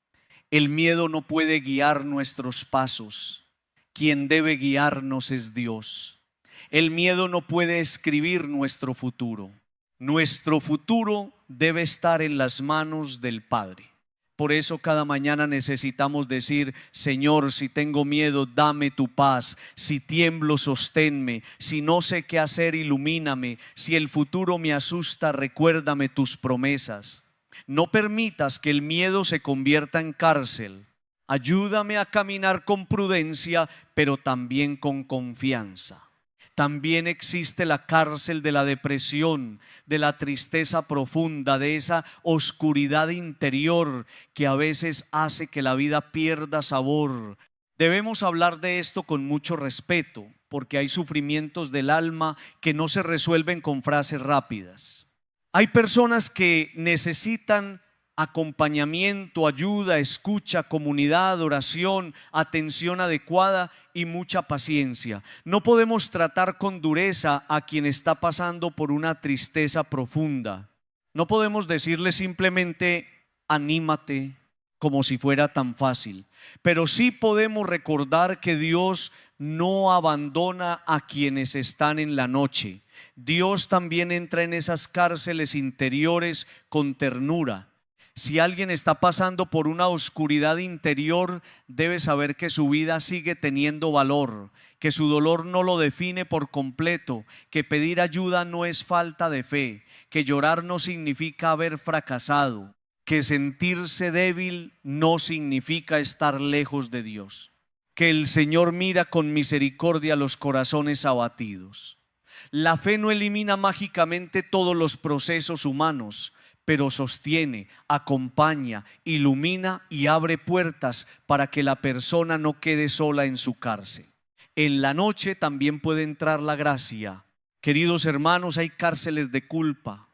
El miedo no puede guiar nuestros pasos. Quien debe guiarnos es Dios. El miedo no puede escribir nuestro futuro. Nuestro futuro debe estar en las manos del Padre. Por eso cada mañana necesitamos decir: Señor, si tengo miedo, dame tu paz. Si tiemblo, sosténme. Si no sé qué hacer, ilumíname. Si el futuro me asusta, recuérdame tus promesas. No permitas que el miedo se convierta en cárcel. Ayúdame a caminar con prudencia, pero también con confianza. También existe la cárcel de la depresión, de la tristeza profunda, de esa oscuridad interior que a veces hace que la vida pierda sabor. Debemos hablar de esto con mucho respeto, porque hay sufrimientos del alma que no se resuelven con frases rápidas. Hay personas que necesitan acompañamiento, ayuda, escucha, comunidad, oración, atención adecuada y mucha paciencia. No podemos tratar con dureza a quien está pasando por una tristeza profunda. No podemos decirle simplemente anímate, como si fuera tan fácil. Pero sí podemos recordar que Dios no abandona a quienes están en la noche. Dios también entra en esas cárceles interiores con ternura. Si alguien está pasando por una oscuridad interior, debe saber que su vida sigue teniendo valor, que su dolor no lo define por completo, que pedir ayuda no es falta de fe, que llorar no significa haber fracasado, que sentirse débil no significa estar lejos de Dios, que el Señor mira con misericordia los corazones abatidos. La fe no elimina mágicamente todos los procesos humanos, pero sostiene, acompaña, ilumina y abre puertas para que la persona no quede sola en su cárcel. En la noche también puede entrar la gracia. Queridos hermanos, hay cárceles de culpa,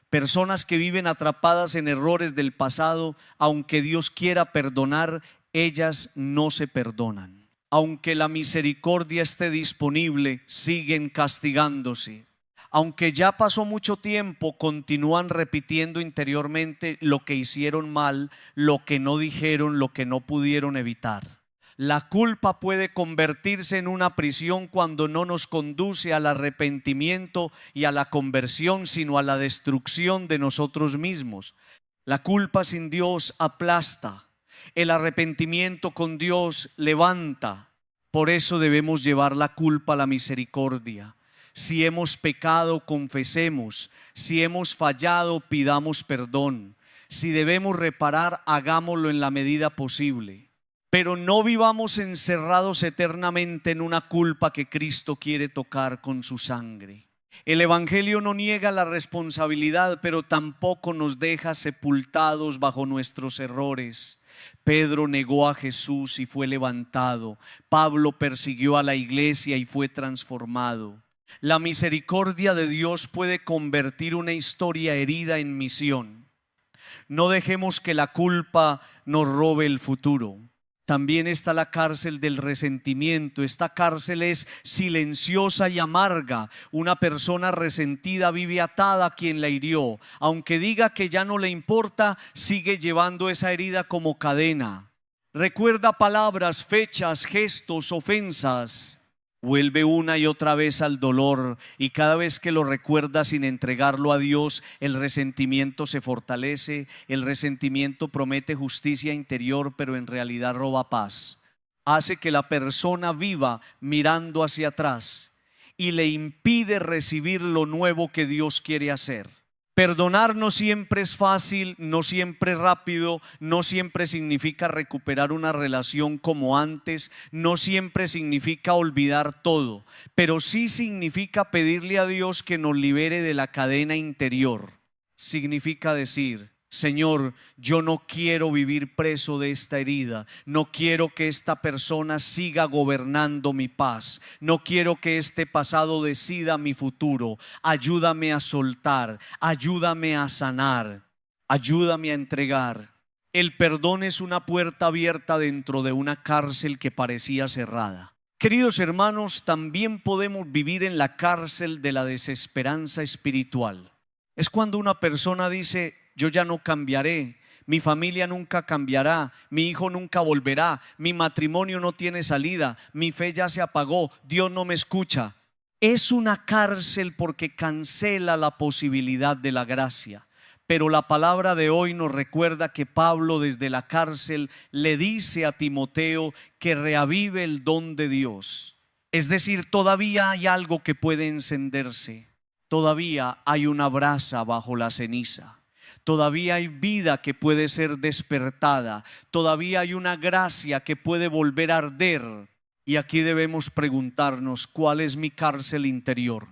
personas que viven atrapadas en errores del pasado. Aunque Dios quiera perdonar, ellas no se perdonan. Aunque la misericordia esté disponible, siguen castigándose. Aunque ya pasó mucho tiempo, continúan repitiendo interiormente lo que hicieron mal, lo que no dijeron, lo que no pudieron evitar. La culpa puede convertirse en una prisión cuando no nos conduce al arrepentimiento y a la conversión, sino a la destrucción de nosotros mismos. La culpa sin Dios aplasta. El arrepentimiento con Dios levanta. Por eso debemos llevar la culpa a la misericordia. Si hemos pecado, confesemos. Si hemos fallado, pidamos perdón. Si debemos reparar, hagámoslo en la medida posible. Pero no vivamos encerrados eternamente en una culpa que Cristo quiere tocar con su sangre. El Evangelio no niega la responsabilidad, pero tampoco nos deja sepultados bajo nuestros errores. Pedro negó a Jesús y fue levantado. Pablo persiguió a la iglesia y fue transformado. La misericordia de Dios puede convertir una historia herida en misión. No dejemos que la culpa nos robe el futuro. También está la cárcel del resentimiento. Esta cárcel es silenciosa y amarga. Una persona resentida vive atada a quien la hirió. Aunque diga que ya no le importa, sigue llevando esa herida como cadena. Recuerda palabras, fechas, gestos, ofensas. Vuelve una y otra vez al dolor, y cada vez que lo recuerda sin entregarlo a Dios, el resentimiento se fortalece. El resentimiento promete justicia interior, pero en realidad roba paz. Hace que la persona viva mirando hacia atrás y le impide recibir lo nuevo que Dios quiere hacer. Perdonar no siempre es fácil, no siempre es rápido, no siempre significa recuperar una relación como antes, no siempre significa olvidar todo, pero sí significa pedirle a Dios que nos libere de la cadena interior. Significa decir: Señor, yo no quiero vivir preso de esta herida, no quiero que esta persona siga gobernando mi paz, no quiero que este pasado decida mi futuro. Ayúdame a soltar, ayúdame a sanar, ayúdame a entregar. El perdón es una puerta abierta dentro de una cárcel que parecía cerrada. Queridos hermanos, también podemos vivir en la cárcel de la desesperanza espiritual. Es cuando una persona dice: yo ya no cambiaré, mi familia nunca cambiará, mi hijo nunca volverá, mi matrimonio no tiene salida, mi fe ya se apagó, Dios no me escucha. Es una cárcel porque cancela la posibilidad de la gracia. Pero la palabra de hoy nos recuerda que Pablo desde la cárcel le dice a Timoteo que reavive el don de Dios. Es decir, todavía hay algo que puede encenderse, todavía hay una brasa bajo la ceniza. Todavía hay vida que puede ser despertada. Todavía hay una gracia que puede volver a arder. Y aquí debemos preguntarnos: ¿cuál es mi cárcel interior?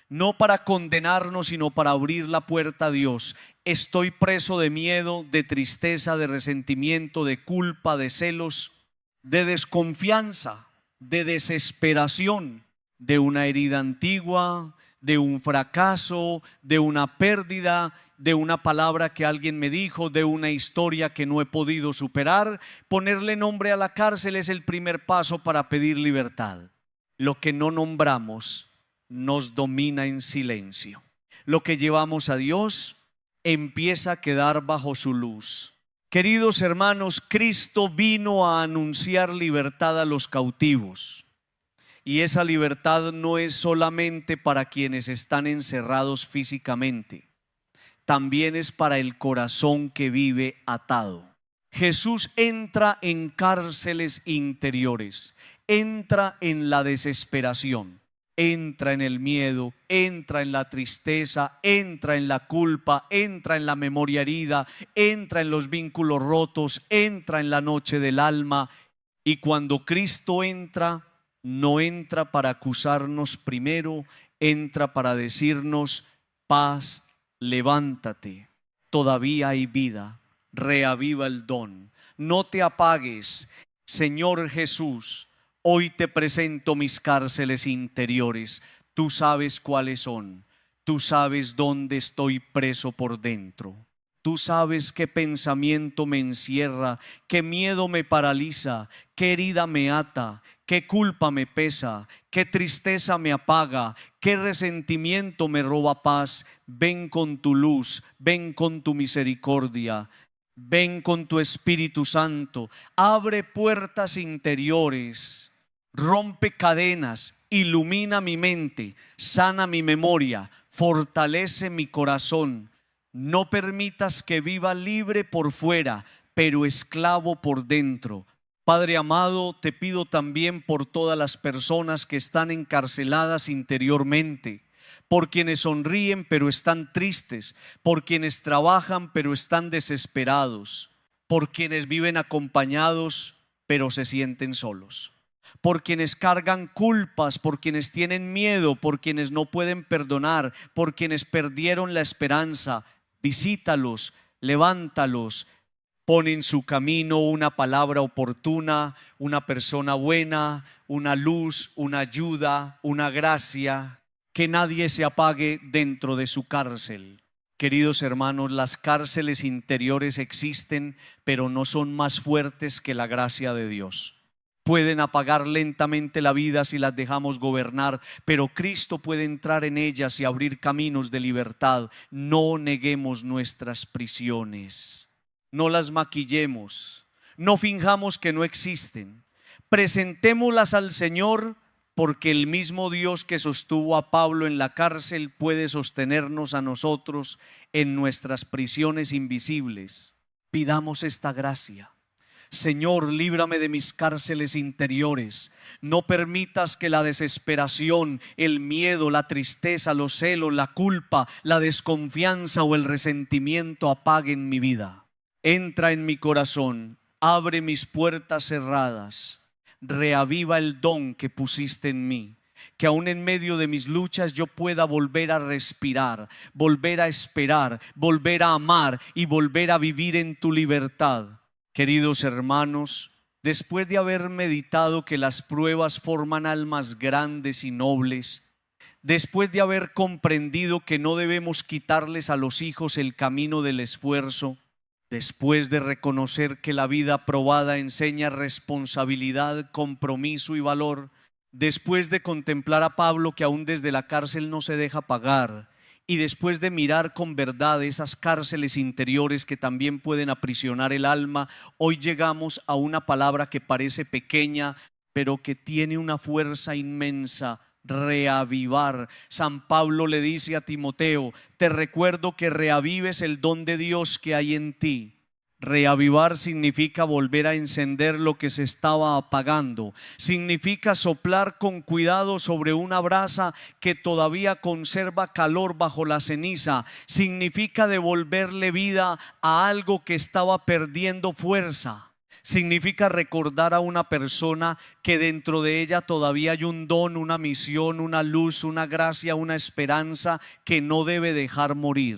No para condenarnos, sino para abrir la puerta a Dios. Estoy preso de miedo, de tristeza, de resentimiento, de culpa, de celos, de desconfianza, de desesperación, de una herida antigua, de un fracaso, de una pérdida, de una palabra que alguien me dijo, de una historia que no he podido superar. Ponerle nombre a la cárcel es el primer paso para pedir libertad. Lo que no nombramos nos domina en silencio. Lo que llevamos a Dios empieza a quedar bajo su luz. Queridos hermanos, Cristo vino a anunciar libertad a los cautivos. Y esa libertad no es solamente para quienes están encerrados físicamente, también es para el corazón que vive atado. Jesús entra en cárceles interiores, entra en la desesperación, entra en el miedo, entra en la tristeza, entra en la culpa, entra en la memoria herida, entra en los vínculos rotos, entra en la noche del alma. Y cuando Cristo entra, no entra para acusarnos primero, entra para decirnos: paz, levántate, todavía hay vida, reaviva el don, no te apagues. Señor Jesús, hoy te presento mis cárceles interiores. Tú sabes cuáles son, tú sabes dónde estoy preso por dentro. Tú sabes qué pensamiento me encierra, qué miedo me paraliza, qué herida me ata, qué culpa me pesa, qué tristeza me apaga, qué resentimiento me roba paz. Ven con tu luz, ven con tu misericordia, ven con tu Espíritu Santo. Abre puertas interiores, rompe cadenas, ilumina mi mente, sana mi memoria, fortalece mi corazón. No permitas que viva libre por fuera, pero esclavo por dentro. Padre amado, te pido también por todas las personas que están encarceladas interiormente, por quienes sonríen pero están tristes, por quienes trabajan pero están desesperados, por quienes viven acompañados pero se sienten solos, por quienes cargan culpas, por quienes tienen miedo, por quienes no pueden perdonar, por quienes perdieron la esperanza. Visítalos, levántalos, pon en su camino una palabra oportuna, una persona buena, una luz, una ayuda, una gracia. Que nadie se apague dentro de su cárcel. Queridos hermanos, las cárceles interiores existen, pero no son más fuertes que la gracia de Dios. Pueden apagar lentamente la vida si las dejamos gobernar, pero Cristo puede entrar en ellas y abrir caminos de libertad. No neguemos nuestras prisiones, no las maquillemos, no finjamos que no existen. Presentémoslas al Señor, porque el mismo Dios que sostuvo a Pablo en la cárcel puede sostenernos a nosotros en nuestras prisiones invisibles. Pidamos esta gracia. Señor, líbrame de mis cárceles interiores. No permitas que la desesperación, el miedo, la tristeza, los celos, la culpa, la desconfianza o el resentimiento apaguen mi vida. Entra en mi corazón, abre mis puertas cerradas. Reaviva el don que pusiste en mí, que aún en medio de mis luchas yo pueda volver a respirar, volver a esperar, volver a amar y volver a vivir en tu libertad. Queridos hermanos, después de haber meditado que las pruebas forman almas grandes y nobles, después de haber comprendido que no debemos quitarles a los hijos el camino del esfuerzo, después de reconocer que la vida probada enseña responsabilidad, compromiso y valor, después de contemplar a Pablo que aún desde la cárcel no se deja pagar, y después de mirar con verdad esas cárceles interiores que también pueden aprisionar el alma, hoy llegamos a una palabra que parece pequeña, pero que tiene una fuerza inmensa: reavivar. San Pablo le dice a Timoteo: te recuerdo que reavives el don de Dios que hay en ti. Reavivar significa volver a encender lo que se estaba apagando. Significa soplar con cuidado sobre una brasa que todavía conserva calor bajo la ceniza. Significa devolverle vida a algo que estaba perdiendo fuerza. Significa recordar a una persona que dentro de ella todavía hay un don, una misión, una luz, una gracia, una esperanza que no debe dejar morir.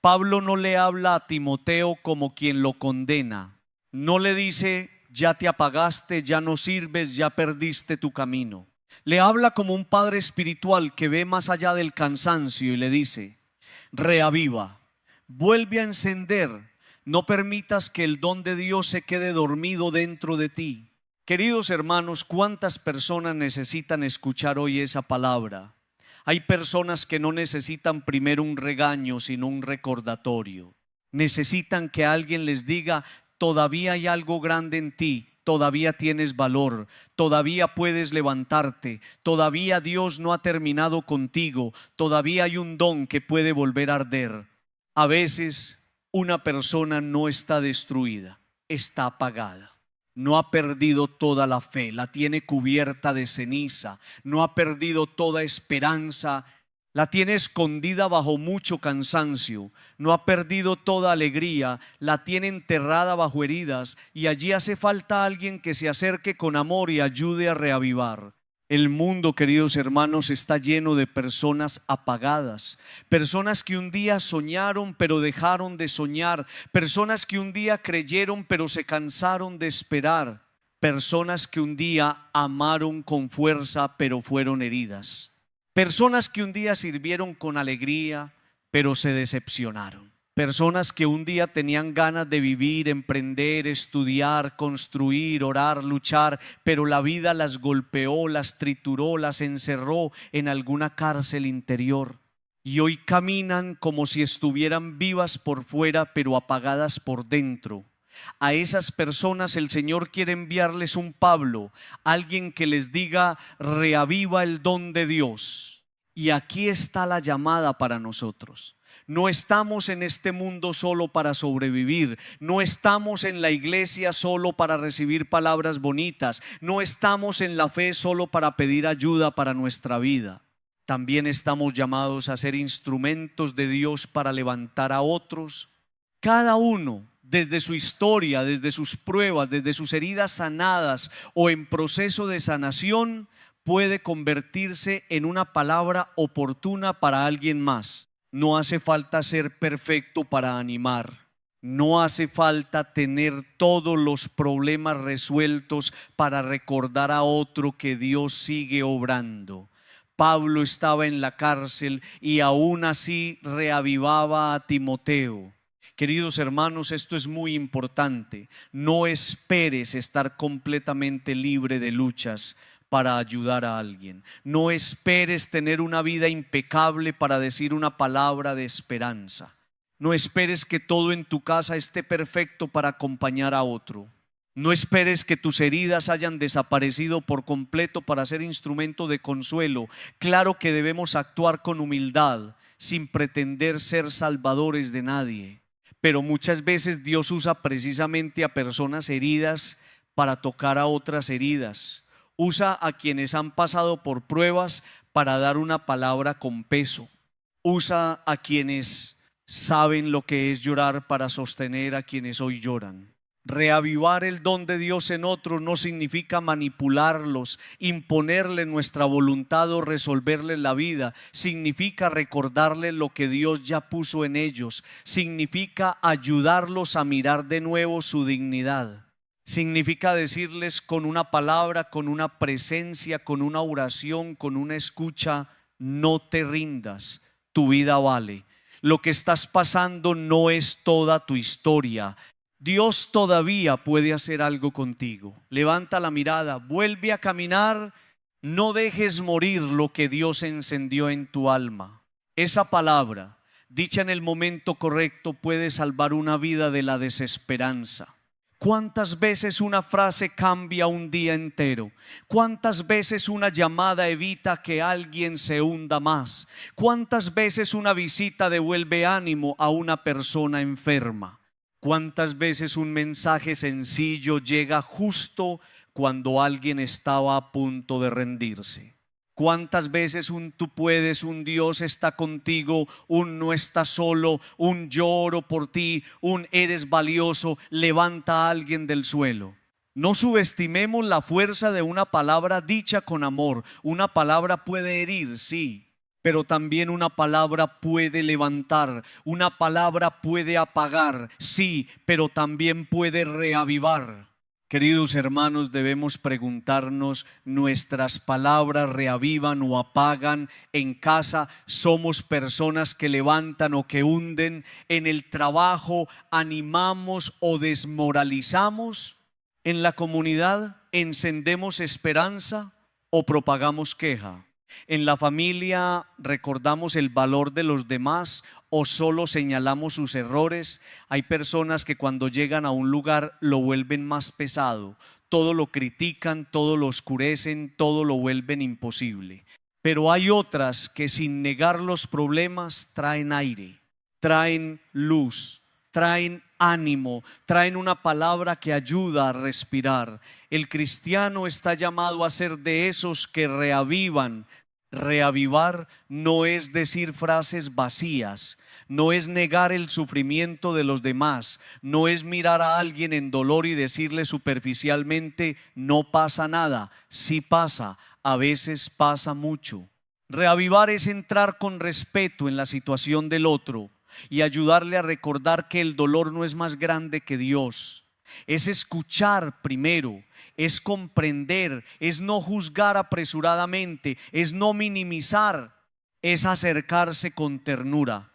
Pablo no le habla a Timoteo como quien lo condena. No le dice: ya te apagaste, ya no sirves, ya perdiste tu camino. Le habla como un padre espiritual que ve más allá del cansancio y le dice: reaviva, vuelve a encender. No permitas que el don de Dios se quede dormido dentro de ti. Queridos hermanos, ¿cuántas personas necesitan escuchar hoy esa palabra? Hay personas que no necesitan primero un regaño, sino un recordatorio. Necesitan que alguien les diga: todavía hay algo grande en ti, todavía tienes valor, todavía puedes levantarte, todavía Dios no ha terminado contigo, todavía hay un don que puede volver a arder. A veces una persona no está destruida, está apagada. No ha perdido toda la fe, la tiene cubierta de ceniza. No ha perdido toda esperanza, la tiene escondida bajo mucho cansancio. No ha perdido toda alegría, la tiene enterrada bajo heridas. Y allí hace falta alguien que se acerque con amor y ayude a reavivar. El mundo, queridos hermanos, está lleno de personas apagadas, personas que un día soñaron pero dejaron de soñar, personas que un día creyeron pero se cansaron de esperar, personas que un día amaron con fuerza pero fueron heridas, personas que un día sirvieron con alegría pero se decepcionaron. Personas que un día tenían ganas de vivir, emprender, estudiar, construir, orar, luchar, pero la vida las golpeó, las trituró, las encerró en alguna cárcel interior. Y hoy caminan como si estuvieran vivas por fuera, pero apagadas por dentro. A esas personas el Señor quiere enviarles un Pablo, alguien que les diga: reaviva el don de Dios. Y aquí está la llamada para nosotros. No estamos en este mundo solo para sobrevivir. No estamos en la iglesia solo para recibir palabras bonitas. No estamos en la fe solo para pedir ayuda para nuestra vida. También estamos llamados a ser instrumentos de Dios para levantar a otros. Cada uno, desde su historia, desde sus pruebas, desde sus heridas sanadas o en proceso de sanación, puede convertirse en una palabra oportuna para alguien más. No hace falta ser perfecto para animar. No hace falta tener todos los problemas resueltos para recordar a otro que Dios sigue obrando. Pablo estaba en la cárcel y aún así reavivaba a Timoteo. Queridos hermanos, esto es muy importante. No esperes estar completamente libre de luchas para ayudar a alguien. No esperes tener una vida impecable para decir una palabra de esperanza. No esperes que todo en tu casa esté perfecto para acompañar a otro. No esperes que tus heridas hayan desaparecido por completo para ser instrumento de consuelo. Claro que debemos actuar con humildad, sin pretender ser salvadores de nadie. Pero muchas veces Dios usa precisamente a personas heridas para tocar a otras heridas. Usa a quienes han pasado por pruebas para dar una palabra con peso. Usa a quienes saben lo que es llorar para sostener a quienes hoy lloran. Reavivar el don de Dios en otros no significa manipularlos, imponerle nuestra voluntad o resolverles la vida. Significa recordarles lo que Dios ya puso en ellos. Significa ayudarlos a mirar de nuevo su dignidad. Significa decirles con una palabra, con una presencia, con una oración, con una escucha: no te rindas, tu vida vale. Lo que estás pasando no es toda tu historia. Dios todavía puede hacer algo contigo. Levanta la mirada, vuelve a caminar, no dejes morir lo que Dios encendió en tu alma. Esa palabra, dicha en el momento correcto, puede salvar una vida de la desesperanza. ¿Cuántas veces una frase cambia un día entero? ¿Cuántas veces una llamada evita que alguien se hunda más? ¿Cuántas veces una visita devuelve ánimo a una persona enferma? ¿Cuántas veces un mensaje sencillo llega justo cuando alguien estaba a punto de rendirse? ¿Cuántas veces un tú puedes, un Dios está contigo, un no estás solo, un yo oro por ti, un eres valioso, levanta a alguien del suelo? No subestimemos la fuerza de una palabra dicha con amor. Una palabra puede herir, sí, pero también una palabra puede levantar. Una palabra puede apagar, sí, pero también puede reavivar. Queridos hermanos, debemos preguntarnos: ¿nuestras palabras reavivan o apagan? En casa somos personas que levantan o que hunden. En el trabajo animamos o desmoralizamos. En la comunidad encendemos esperanza o propagamos queja. En la familia recordamos el valor de los demás o solo señalamos sus errores. Hay personas que cuando llegan a un lugar lo vuelven más pesado, todo lo critican, todo lo oscurecen, todo lo vuelven imposible. Pero hay otras que sin negar los problemas traen aire, traen luz, traen ánimo, traen una palabra que ayuda a respirar. El cristiano está llamado a ser de esos que reavivan. Reavivar no es decir frases vacías, no es negar el sufrimiento de los demás, no es mirar a alguien en dolor y decirle superficialmente: no pasa nada. Sí pasa, a veces pasa mucho. Reavivar es entrar con respeto en la situación del otro y ayudarle a recordar que el dolor no es más grande que Dios. Es escuchar primero, es comprender, es no juzgar apresuradamente, es no minimizar, es acercarse con ternura.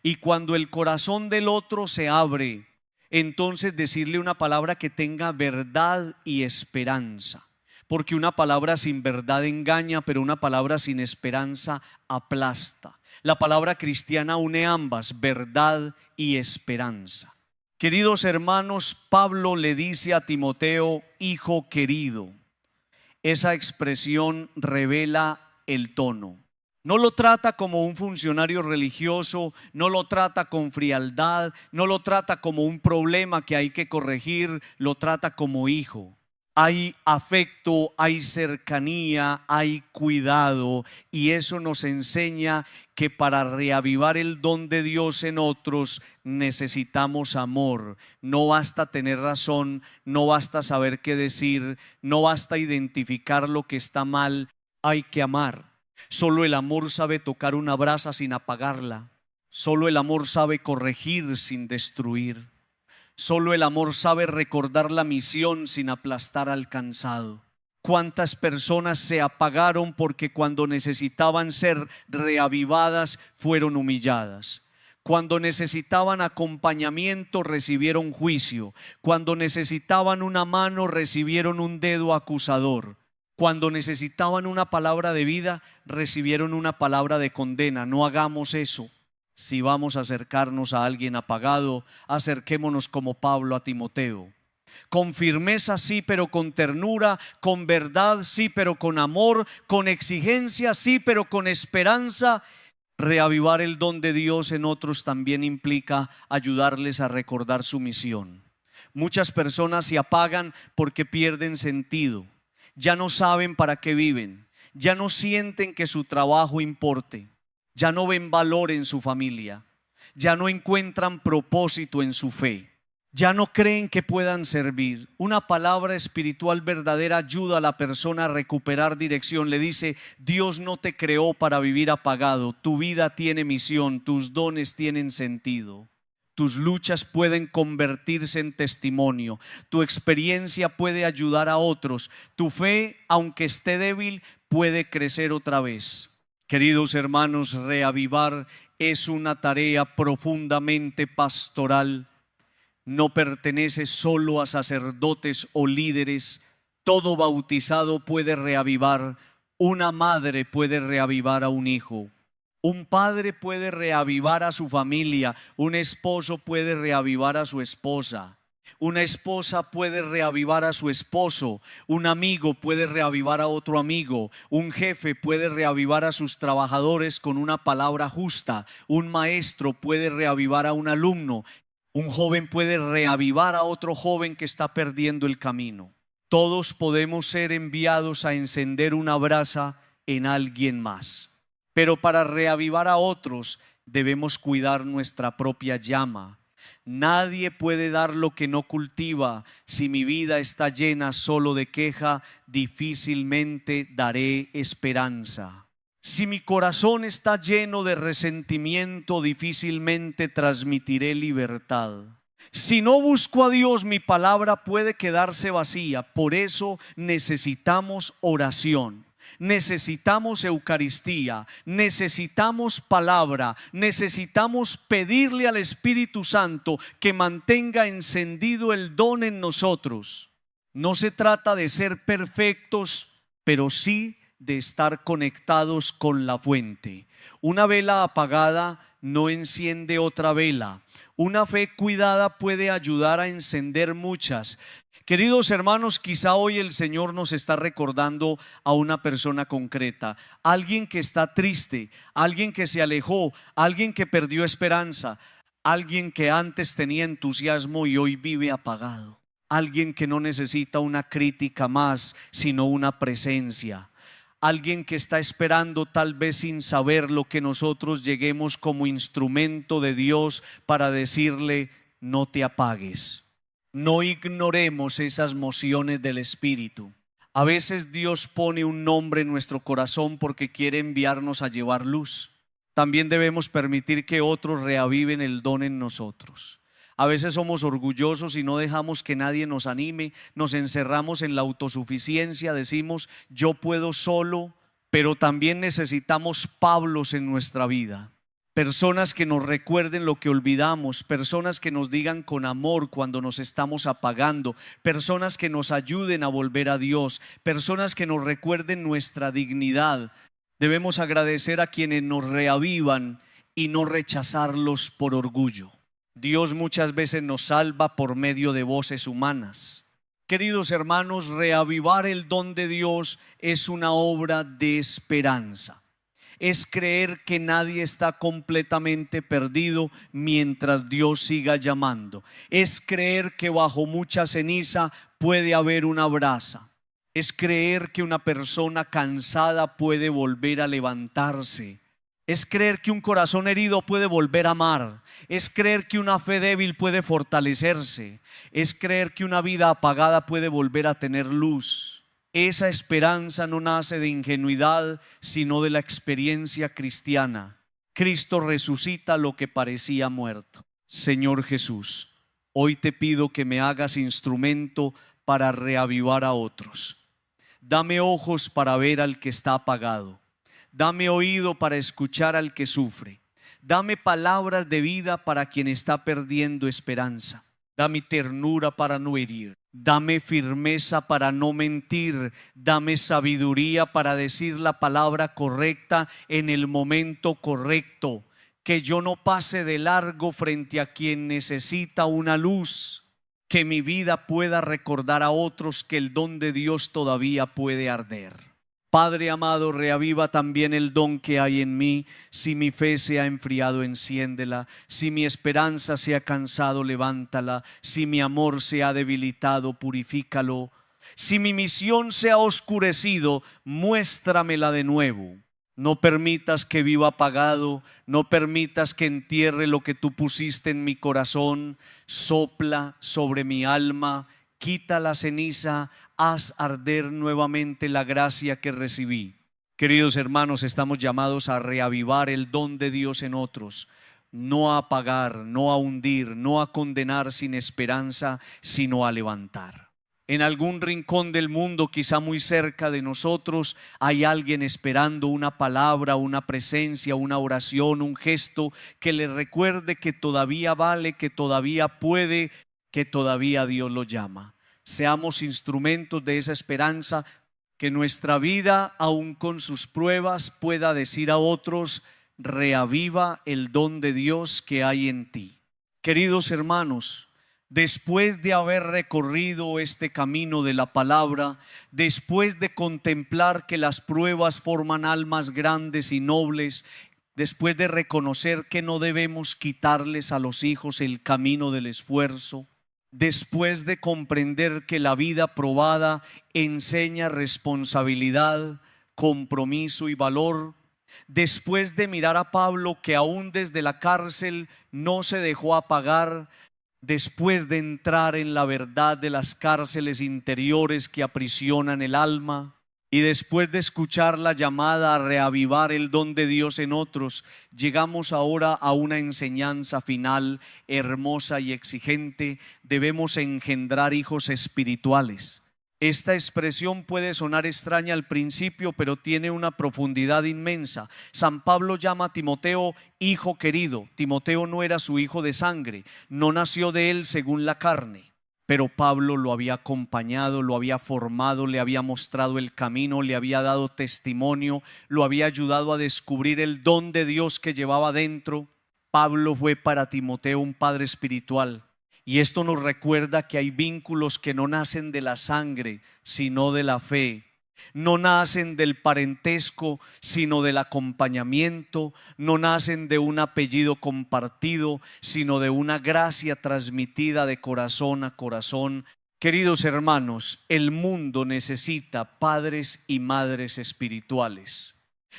Y cuando el corazón del otro se abre, entonces decirle una palabra que tenga verdad y esperanza. Porque una palabra sin verdad engaña, pero una palabra sin esperanza aplasta. La palabra cristiana une ambas, verdad y esperanza. Queridos hermanos, Pablo le dice a Timoteo: hijo querido. Esa expresión revela el tono. No lo trata como un funcionario religioso, no lo trata con frialdad, no lo trata como un problema que hay que corregir, lo trata como hijo. Hay afecto, hay cercanía, hay cuidado, y eso nos enseña que para reavivar el don de Dios en otros necesitamos amor. No basta tener razón, no basta saber qué decir, no basta identificar lo que está mal, hay que amar. Solo el amor sabe tocar una brasa sin apagarla. Solo el amor sabe corregir sin destruir. Solo el amor sabe recordar la misión sin aplastar al cansado. ¿Cuántas personas se apagaron porque cuando necesitaban ser reavivadas fueron humilladas? Cuando necesitaban acompañamiento recibieron juicio. Cuando necesitaban una mano recibieron un dedo acusador. Cuando necesitaban una palabra de vida recibieron una palabra de condena. No hagamos eso. Si vamos a acercarnos a alguien apagado, acerquémonos como Pablo a Timoteo. Con firmeza sí, pero con ternura, con verdad sí, pero con amor, con exigencia sí, pero con esperanza. Reavivar el don de Dios en otros también implica ayudarles a recordar su misión. Muchas personas se apagan porque pierden sentido. Ya no saben para qué viven. Ya no sienten que su trabajo importe. Ya no ven valor en su familia. Ya no encuentran propósito en su fe. Ya no creen que puedan servir. Una palabra espiritual verdadera ayuda a la persona a recuperar dirección. Le dice: Dios no te creó para vivir apagado. Tu vida tiene misión, tus dones tienen sentido. Tus luchas pueden convertirse en testimonio. Tu experiencia puede ayudar a otros. Tu fe, aunque esté débil, puede crecer otra vez. Queridos hermanos, reavivar es una tarea profundamente pastoral. No pertenece solo a sacerdotes o líderes. Todo bautizado puede reavivar. Una madre puede reavivar a un hijo. Un padre puede reavivar a su familia. Un esposo puede reavivar a su esposa. Una esposa puede reavivar a su esposo. Un amigo puede reavivar a otro amigo. Un jefe puede reavivar a sus trabajadores con una palabra justa. Un maestro puede reavivar a un alumno. Un joven puede reavivar a otro joven que está perdiendo el camino. Todos podemos ser enviados a encender una brasa en alguien más. Pero para reavivar a otros debemos cuidar nuestra propia llama. Nadie puede dar lo que no cultiva. Si mi vida está llena solo de queja, difícilmente daré esperanza. Si mi corazón está lleno de resentimiento, difícilmente transmitiré libertad. Si no busco a Dios, mi palabra puede quedarse vacía. Por eso necesitamos oración, necesitamos Eucaristía, necesitamos palabra, necesitamos pedirle al Espíritu Santo que mantenga encendido el don en nosotros. No se trata de ser perfectos, pero sí de estar conectados con la fuente. Una vela apagada no enciende otra vela. Una fe cuidada puede ayudar a encender muchas. Queridos hermanos, quizá hoy el Señor nos está recordando a una persona concreta, alguien que está triste, alguien que se alejó, alguien que perdió esperanza, alguien que antes tenía entusiasmo y hoy vive apagado, alguien que no necesita una crítica más, sino una presencia. Alguien que está esperando, tal vez sin saber, lo que nosotros lleguemos como instrumento de Dios para decirle: no te apagues. No ignoremos esas mociones del Espíritu. A veces Dios pone un nombre en nuestro corazón porque quiere enviarnos a llevar luz. También debemos permitir que otros reaviven el don en nosotros. A veces somos orgullosos y no dejamos que nadie nos anime, nos encerramos en la autosuficiencia, decimos: yo puedo solo. Pero también necesitamos Pablos en nuestra vida, personas que nos recuerden lo que olvidamos, personas que nos digan con amor cuando nos estamos apagando, personas que nos ayuden a volver a Dios, personas que nos recuerden nuestra dignidad. Debemos agradecer a quienes nos reavivan y no rechazarlos por orgullo. Dios muchas veces nos salva por medio de voces humanas. Queridos hermanos, reavivar el don de Dios es una obra de esperanza. Es creer que nadie está completamente perdido mientras Dios siga llamando. Es creer que bajo mucha ceniza puede haber una brasa. Es creer que una persona cansada puede volver a levantarse. Es creer que un corazón herido puede volver a amar. Es creer que una fe débil puede fortalecerse. Es creer que una vida apagada puede volver a tener luz. Esa esperanza no nace de ingenuidad, sino de la experiencia cristiana. Cristo resucita lo que parecía muerto. Señor Jesús, hoy te pido que me hagas instrumento para reavivar a otros. Dame ojos para ver al que está apagado. Dame oído para escuchar al que sufre. Dame palabras de vida para quien está perdiendo esperanza. Dame ternura para no herir. Dame firmeza para no mentir. Dame sabiduría para decir la palabra correcta en el momento correcto. Que yo no pase de largo frente a quien necesita una luz. Que mi vida pueda recordar a otros que el don de Dios todavía puede arder. Padre amado, reaviva también el don que hay en mí. Si mi fe se ha enfriado, enciéndela. Si mi esperanza se ha cansado, levántala. Si mi amor se ha debilitado, purifícalo. Si mi misión se ha oscurecido, muéstramela de nuevo. No permitas que viva apagado, no permitas que entierre lo que tú pusiste en mi corazón. Sopla sobre mi alma, quita la ceniza, haz arder nuevamente la gracia que recibí. Queridos hermanos, estamos llamados a reavivar el don de Dios en otros, no a apagar, no a hundir, no a condenar sin esperanza, sino a levantar. En algún rincón del mundo, quizá muy cerca de nosotros, hay alguien esperando una palabra, una presencia, una oración, un gesto que le recuerde que todavía vale, que todavía puede, que todavía Dios lo llama. Seamos instrumentos de esa esperanza, que nuestra vida, aun con sus pruebas, pueda decir a otros: reaviva el don de Dios que hay en ti. Queridos hermanos, después de haber recorrido este camino de la palabra, después de contemplar que las pruebas forman almas grandes y nobles, después de reconocer que no debemos quitarles a los hijos el camino del esfuerzo, después de comprender que la vida probada enseña responsabilidad, compromiso y valor, después de mirar a Pablo que aún desde la cárcel no se dejó apagar, después de entrar en la verdad de las cárceles interiores que aprisionan el alma, y después de escuchar la llamada a reavivar el don de Dios en otros, llegamos ahora a una enseñanza final hermosa y exigente: debemos engendrar hijos espirituales. Esta expresión puede sonar extraña al principio, pero tiene una profundidad inmensa. San Pablo llama a Timoteo hijo querido. Timoteo no era su hijo de sangre, no nació de él según la carne. Pero Pablo lo había acompañado, lo había formado, le había mostrado el camino, le había dado testimonio, lo había ayudado a descubrir el don de Dios que llevaba dentro. Pablo fue para Timoteo un padre espiritual. Y esto nos recuerda que hay vínculos que no nacen de la sangre, sino de la fe. No nacen del parentesco, sino del acompañamiento. No nacen de un apellido compartido, sino de una gracia transmitida de corazón a corazón. Queridos hermanos, el mundo necesita padres y madres espirituales.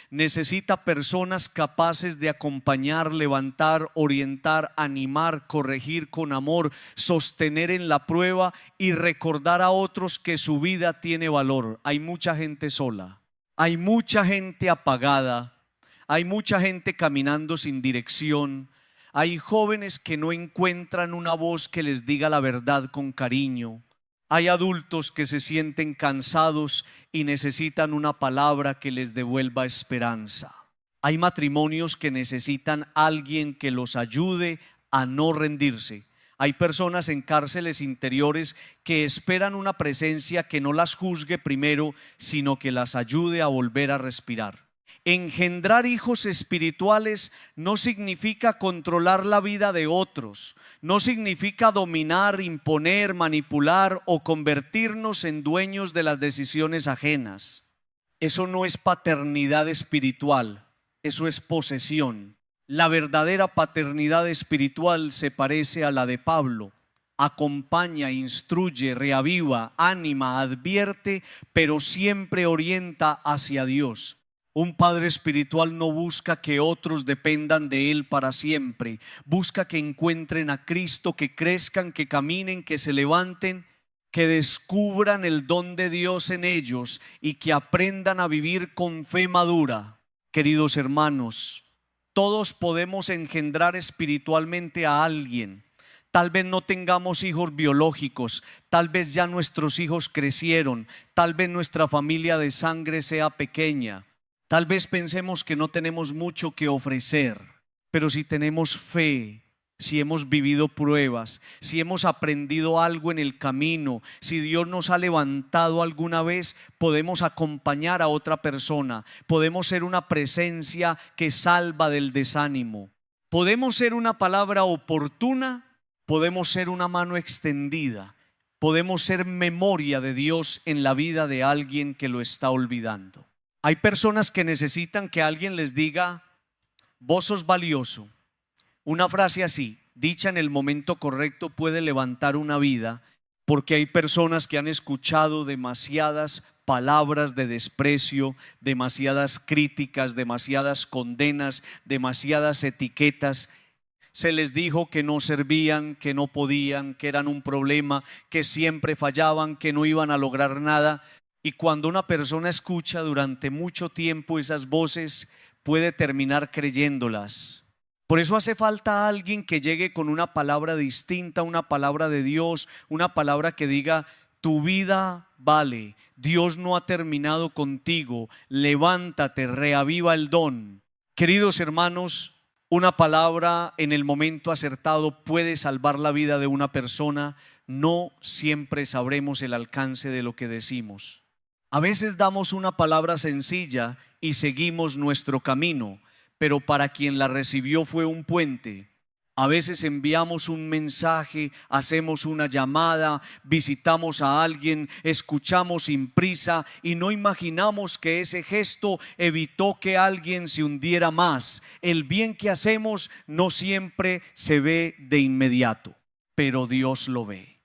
Necesita personas capaces de acompañar, levantar, orientar, animar, corregir con amor, sostener en la prueba y recordar a otros que su vida tiene valor. Hay mucha gente sola, hay mucha gente apagada, hay mucha gente caminando sin dirección, hay jóvenes que no encuentran una voz que les diga la verdad con cariño. Hay adultos que se sienten cansados y necesitan una palabra que les devuelva esperanza. Hay matrimonios que necesitan a alguien que los ayude a no rendirse. Hay personas en cárceles interiores que esperan una presencia que no las juzgue primero, sino que las ayude a volver a respirar. Engendrar hijos espirituales no significa controlar la vida de otros, no significa dominar, imponer, manipular o convertirnos en dueños de las decisiones ajenas. Eso no es paternidad espiritual, eso es posesión. La verdadera paternidad espiritual se parece a la de Pablo. Acompaña, instruye, reaviva, anima, advierte, pero siempre orienta hacia Dios. Un padre espiritual no busca que otros dependan de él para siempre. Busca que encuentren a Cristo, que crezcan, que caminen, que se levanten, que descubran el don de Dios en ellos y que aprendan a vivir con fe madura. Queridos hermanos, todos podemos engendrar espiritualmente a alguien. Tal vez no tengamos hijos biológicos, tal vez ya nuestros hijos crecieron, tal vez nuestra familia de sangre sea pequeña, tal vez pensemos que no tenemos mucho que ofrecer, pero si tenemos fe, si hemos vivido pruebas, si hemos aprendido algo en el camino, si Dios nos ha levantado alguna vez, podemos acompañar a otra persona, podemos ser una presencia que salva del desánimo, podemos ser una palabra oportuna, podemos ser una mano extendida, podemos ser memoria de Dios en la vida de alguien que lo está olvidando. Hay personas que necesitan que alguien les diga: vos sos valioso. Una frase así, dicha en el momento correcto, puede levantar una vida, porque hay personas que han escuchado demasiadas palabras de desprecio, demasiadas críticas, demasiadas condenas, demasiadas etiquetas. Se les dijo que no servían, que no podían, que eran un problema, que siempre fallaban, que no iban a lograr nada. Y cuando una persona escucha durante mucho tiempo esas voces, puede terminar creyéndolas. Por eso hace falta alguien que llegue con una palabra distinta, una palabra de Dios, una palabra que diga: tu vida vale, Dios no ha terminado contigo, levántate, reaviva el don. Queridos hermanos, una palabra en el momento acertado puede salvar la vida de una persona. No siempre sabremos el alcance de lo que decimos. A veces damos una palabra sencilla y seguimos nuestro camino, pero para quien la recibió fue un puente. A veces enviamos un mensaje, hacemos una llamada, visitamos a alguien, escuchamos sin prisa y no imaginamos que ese gesto evitó que alguien se hundiera más. El bien que hacemos no siempre se ve de inmediato, pero Dios lo ve.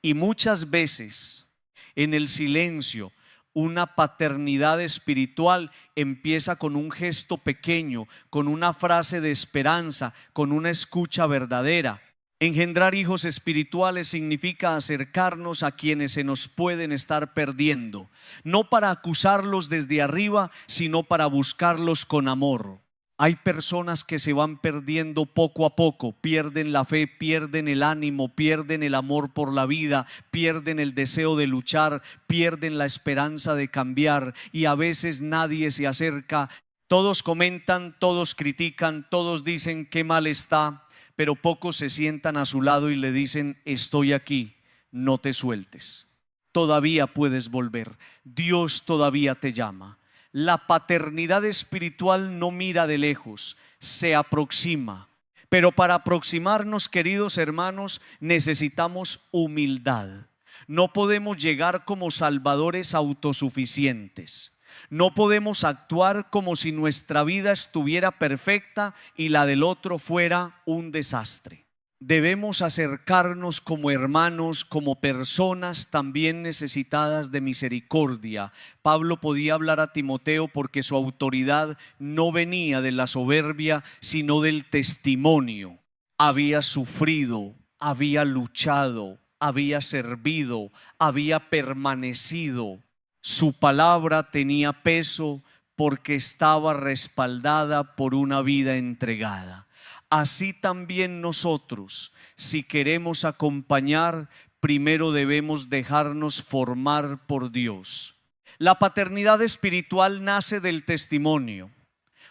Y muchas veces en el silencio, una paternidad espiritual empieza con un gesto pequeño, con una frase de esperanza, con una escucha verdadera. Engendrar hijos espirituales significa acercarnos a quienes se nos pueden estar perdiendo, no para acusarlos desde arriba, sino para buscarlos con amor. Hay personas que se van perdiendo poco a poco, pierden la fe, pierden el ánimo, pierden el amor por la vida, pierden el deseo de luchar, pierden la esperanza de cambiar, y a veces nadie se acerca. Todos comentan, todos critican, todos dicen qué mal está, pero pocos se sientan a su lado y le dicen: estoy aquí, no te sueltes, todavía puedes volver, Dios todavía te llama. La paternidad espiritual no mira de lejos, se aproxima. Pero para aproximarnos, queridos hermanos, necesitamos humildad. No podemos llegar como salvadores autosuficientes. No podemos actuar como si nuestra vida estuviera perfecta y la del otro fuera un desastre. Debemos acercarnos como hermanos, como personas también necesitadas de misericordia. Pablo podía hablar a Timoteo porque su autoridad no venía de la soberbia, sino del testimonio. Había sufrido, había luchado, había servido, había permanecido. Su palabra tenía peso porque estaba respaldada por una vida entregada. Así también nosotros, si queremos acompañar, primero debemos dejarnos formar por Dios. La paternidad espiritual nace del testimonio.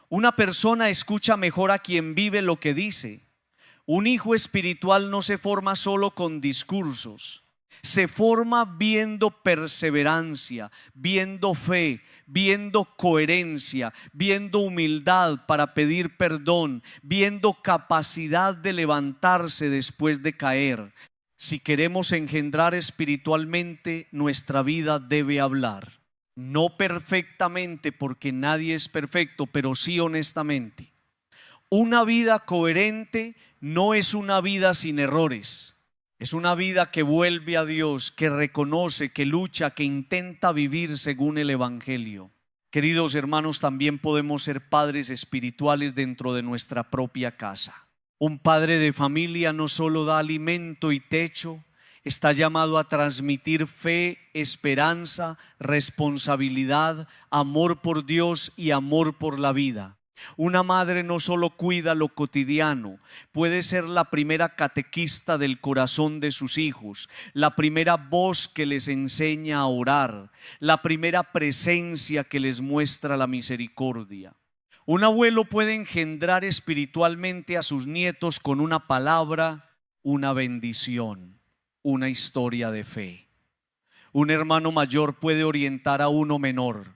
Una persona escucha mejor a quien vive lo que dice. Un hijo espiritual no se forma solo con discursos. Se forma viendo perseverancia, viendo fe, viendo coherencia, viendo humildad para pedir perdón, viendo capacidad de levantarse después de caer. Si queremos engendrar espiritualmente, nuestra vida debe hablar. No perfectamente, porque nadie es perfecto, pero sí honestamente. Una vida coherente no es una vida sin errores. Es una vida que vuelve a Dios, que reconoce, que lucha, que intenta vivir según el Evangelio. Queridos hermanos, también podemos ser padres espirituales dentro de nuestra propia casa. Un padre de familia no solo da alimento y techo, está llamado a transmitir fe, esperanza, responsabilidad, amor por Dios y amor por la vida. Una madre no solo cuida lo cotidiano, puede ser la primera catequista del corazón de sus hijos, la primera voz que les enseña a orar, la primera presencia que les muestra la misericordia. Un abuelo puede engendrar espiritualmente a sus nietos con una palabra, una bendición, una historia de fe. Un hermano mayor puede orientar a uno menor.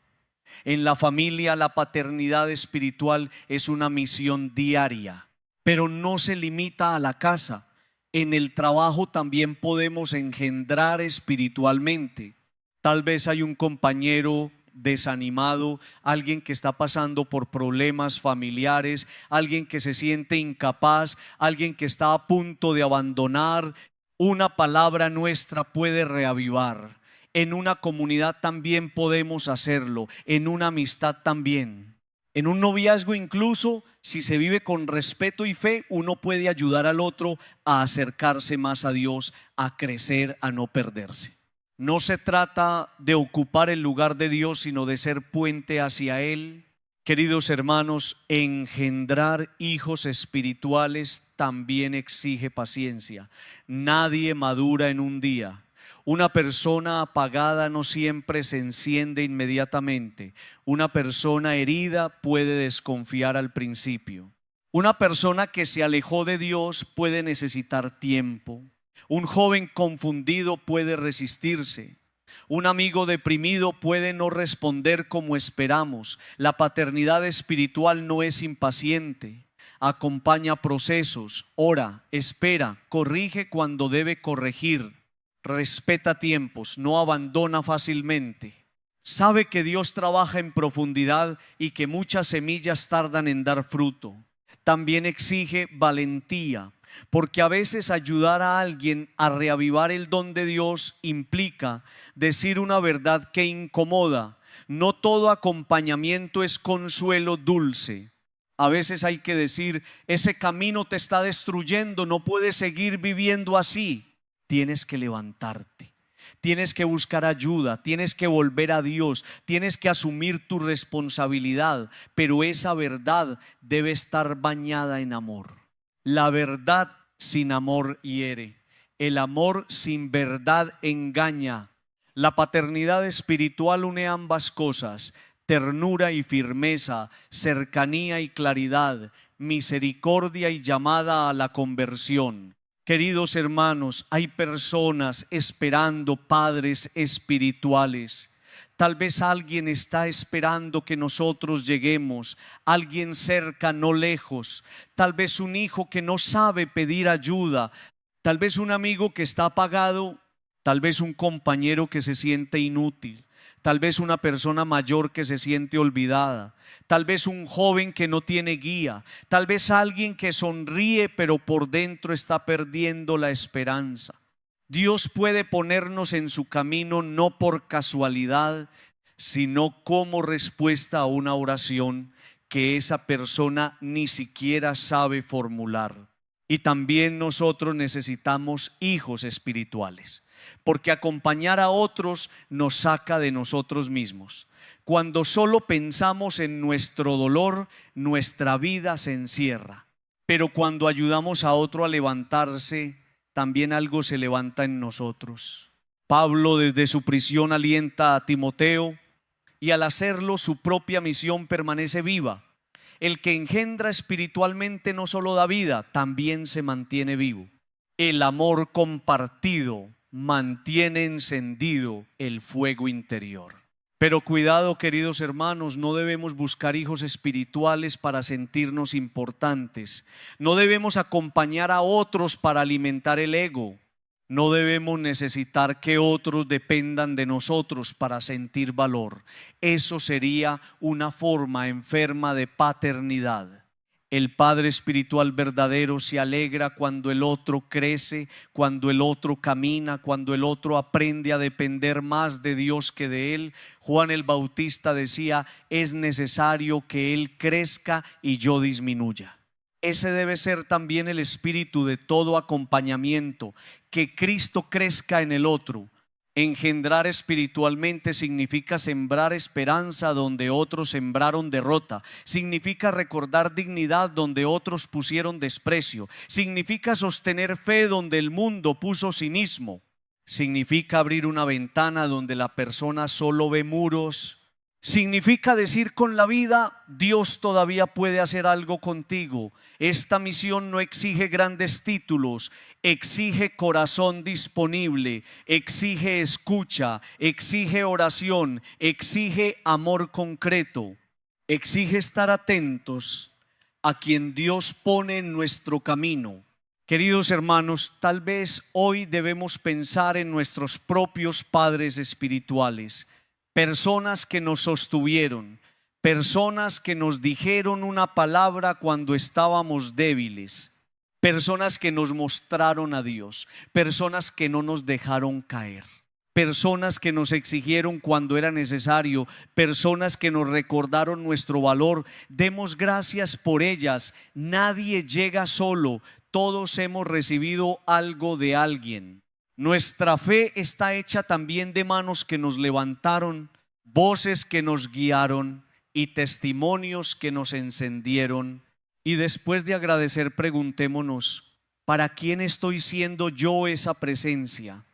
En la familia, la paternidad espiritual es una misión diaria, pero no se limita a la casa. En el trabajo también podemos engendrar espiritualmente. Tal vez hay un compañero desanimado, alguien que está pasando por problemas familiares, alguien que se siente incapaz, alguien que está a punto de abandonar. Una palabra nuestra puede reavivar. En una comunidad también podemos hacerlo, en una amistad también. En un noviazgo incluso, si se vive con respeto y fe, uno puede ayudar al otro a acercarse más a Dios, a crecer, a no perderse. No se trata de ocupar el lugar de Dios, sino de ser puente hacia Él. Queridos hermanos, engendrar hijos espirituales también exige paciencia. Nadie madura en un día. Una persona apagada no siempre se enciende inmediatamente. Una persona herida puede desconfiar al principio. Una persona que se alejó de Dios puede necesitar tiempo. Un joven confundido puede resistirse. Un amigo deprimido puede no responder como esperamos. La paternidad espiritual no es impaciente. Acompaña procesos, ora, espera, corrige cuando debe corregir. Respeta tiempos, no abandona fácilmente. Sabe que Dios trabaja en profundidad y que muchas semillas tardan en dar fruto. También exige valentía, porque a veces ayudar a alguien a reavivar el don de Dios implica decir una verdad que incomoda. No todo acompañamiento es consuelo dulce. A veces hay que decir: ese camino te está destruyendo, no puedes seguir viviendo así. Tienes que levantarte, tienes que buscar ayuda, tienes que volver a Dios, tienes que asumir tu responsabilidad, pero esa verdad debe estar bañada en amor. La verdad sin amor hiere, el amor sin verdad engaña. La paternidad espiritual une ambas cosas: ternura y firmeza, cercanía y claridad, misericordia y llamada a la conversión. Queridos hermanos, hay personas esperando padres espirituales. Tal vez alguien está esperando que nosotros lleguemos, alguien cerca, no lejos. Tal vez un hijo que no sabe pedir ayuda, tal vez un amigo que está apagado, tal vez un compañero que se siente inútil, tal vez una persona mayor que se siente olvidada, tal vez un joven que no tiene guía, tal vez alguien que sonríe pero por dentro está perdiendo la esperanza. Dios puede ponernos en su camino no por casualidad, sino como respuesta a una oración que esa persona ni siquiera sabe formular. Y también nosotros necesitamos hijos espirituales, porque acompañar a otros nos saca de nosotros mismos. Cuando solo pensamos en nuestro dolor, nuestra vida se encierra. Pero cuando ayudamos a otro a levantarse, también algo se levanta en nosotros. Pablo desde su prisión alienta a Timoteo, y al hacerlo su propia misión permanece viva. El que engendra espiritualmente no solo da vida, también se mantiene vivo. El amor compartido mantiene encendido el fuego interior. Pero cuidado, queridos hermanos, no debemos buscar hijos espirituales para sentirnos importantes. No debemos acompañar a otros para alimentar el ego. No debemos necesitar que otros dependan de nosotros para sentir valor. Eso sería una forma enferma de paternidad. El padre espiritual verdadero se alegra cuando el otro crece, cuando el otro camina, cuando el otro aprende a depender más de Dios que de él. Juan el Bautista decía: es necesario que él crezca y yo disminuya. Ese debe ser también el espíritu de todo acompañamiento, que Cristo crezca en el otro. Engendrar espiritualmente significa sembrar esperanza donde otros sembraron derrota. Significa recordar dignidad donde otros pusieron desprecio. Significa sostener fe donde el mundo puso cinismo. Significa abrir una ventana donde la persona solo ve muros. Significa decir con la vida: Dios todavía puede hacer algo contigo. Esta misión no exige grandes títulos, exige corazón disponible, exige escucha, exige oración, exige amor concreto, exige estar atentos a quien Dios pone en nuestro camino. Queridos hermanos, tal vez hoy debemos pensar en nuestros propios padres espirituales. Personas que nos sostuvieron, personas que nos dijeron una palabra cuando estábamos débiles, personas que nos mostraron a Dios, personas que no nos dejaron caer, personas que nos exigieron cuando era necesario, personas que nos recordaron nuestro valor. Demos gracias por ellas. Nadie llega solo, todos hemos recibido algo de alguien. Nuestra fe está hecha también de manos que nos levantaron, voces que nos guiaron y testimonios que nos encendieron. Y después de agradecer, preguntémonos: ¿para quién estoy siendo yo esa presencia?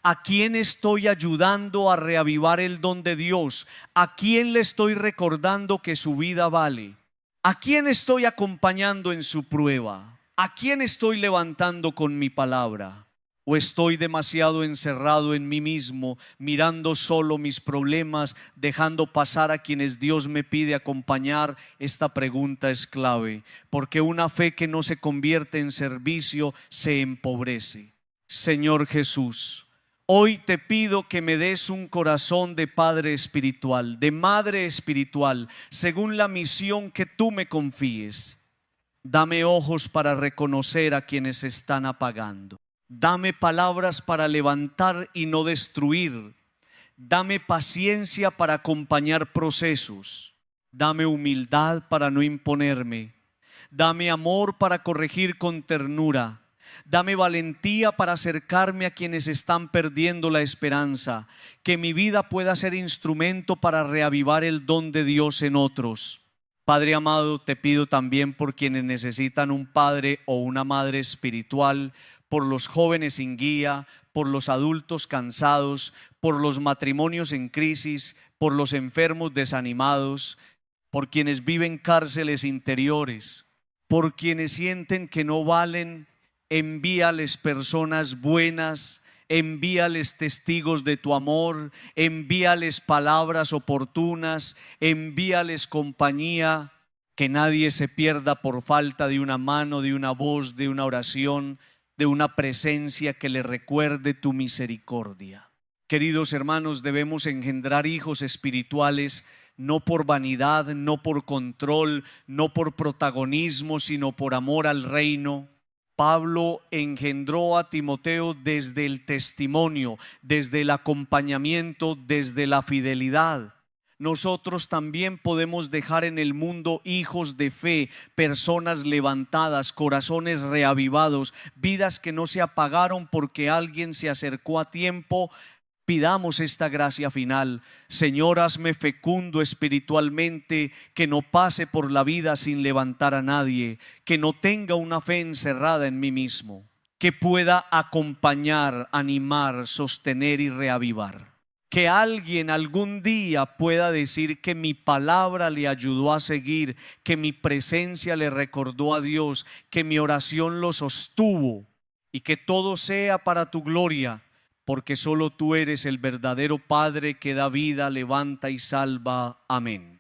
¿A quién estoy ayudando a reavivar el don de Dios? ¿A quién le estoy recordando que su vida vale? ¿A quién estoy acompañando en su prueba? ¿A quién estoy levantando con mi palabra? ¿O estoy demasiado encerrado en mí mismo, mirando solo mis problemas, dejando pasar a quienes Dios me pide acompañar? Esta pregunta es clave, porque una fe que no se convierte en servicio se empobrece. Señor Jesús, hoy te pido que me des un corazón de padre espiritual, de madre espiritual, según la misión que tú me confíes. Dame ojos para reconocer a quienes se están apagando. Dame palabras para levantar y no destruir. Dame paciencia para acompañar procesos. Dame humildad para no imponerme. Dame amor para corregir con ternura. Dame valentía para acercarme a quienes están perdiendo la esperanza. Que mi vida pueda ser instrumento para reavivar el don de Dios en otros. Padre amado, te pido también por quienes necesitan un padre o una madre espiritual, por los jóvenes sin guía, por los adultos cansados, por los matrimonios en crisis, por los enfermos desanimados, por quienes viven cárceles interiores, por quienes sienten que no valen. Envíales personas buenas, envíales testigos de tu amor, envíales palabras oportunas, envíales compañía. Que nadie se pierda por falta de una mano, de una voz, de una oración, de una presencia que le recuerde tu misericordia. Queridos hermanos, debemos engendrar hijos espirituales, no por vanidad, no por control, no por protagonismo, sino por amor al reino. Pablo engendró a Timoteo desde el testimonio, desde el acompañamiento, desde la fidelidad. Nosotros también podemos dejar en el mundo hijos de fe, personas levantadas, corazones reavivados, vidas que no se apagaron porque alguien se acercó a tiempo. Pidamos esta gracia final. Señor, hazme fecundo espiritualmente, que no pase por la vida sin levantar a nadie, que no tenga una fe encerrada en mí mismo, que pueda acompañar, animar, sostener y reavivar. Que alguien algún día pueda decir que mi palabra le ayudó a seguir, que mi presencia le recordó a Dios, que mi oración lo sostuvo, y que todo sea para tu gloria, porque solo tú eres el verdadero Padre que da vida, levanta y salva. Amén.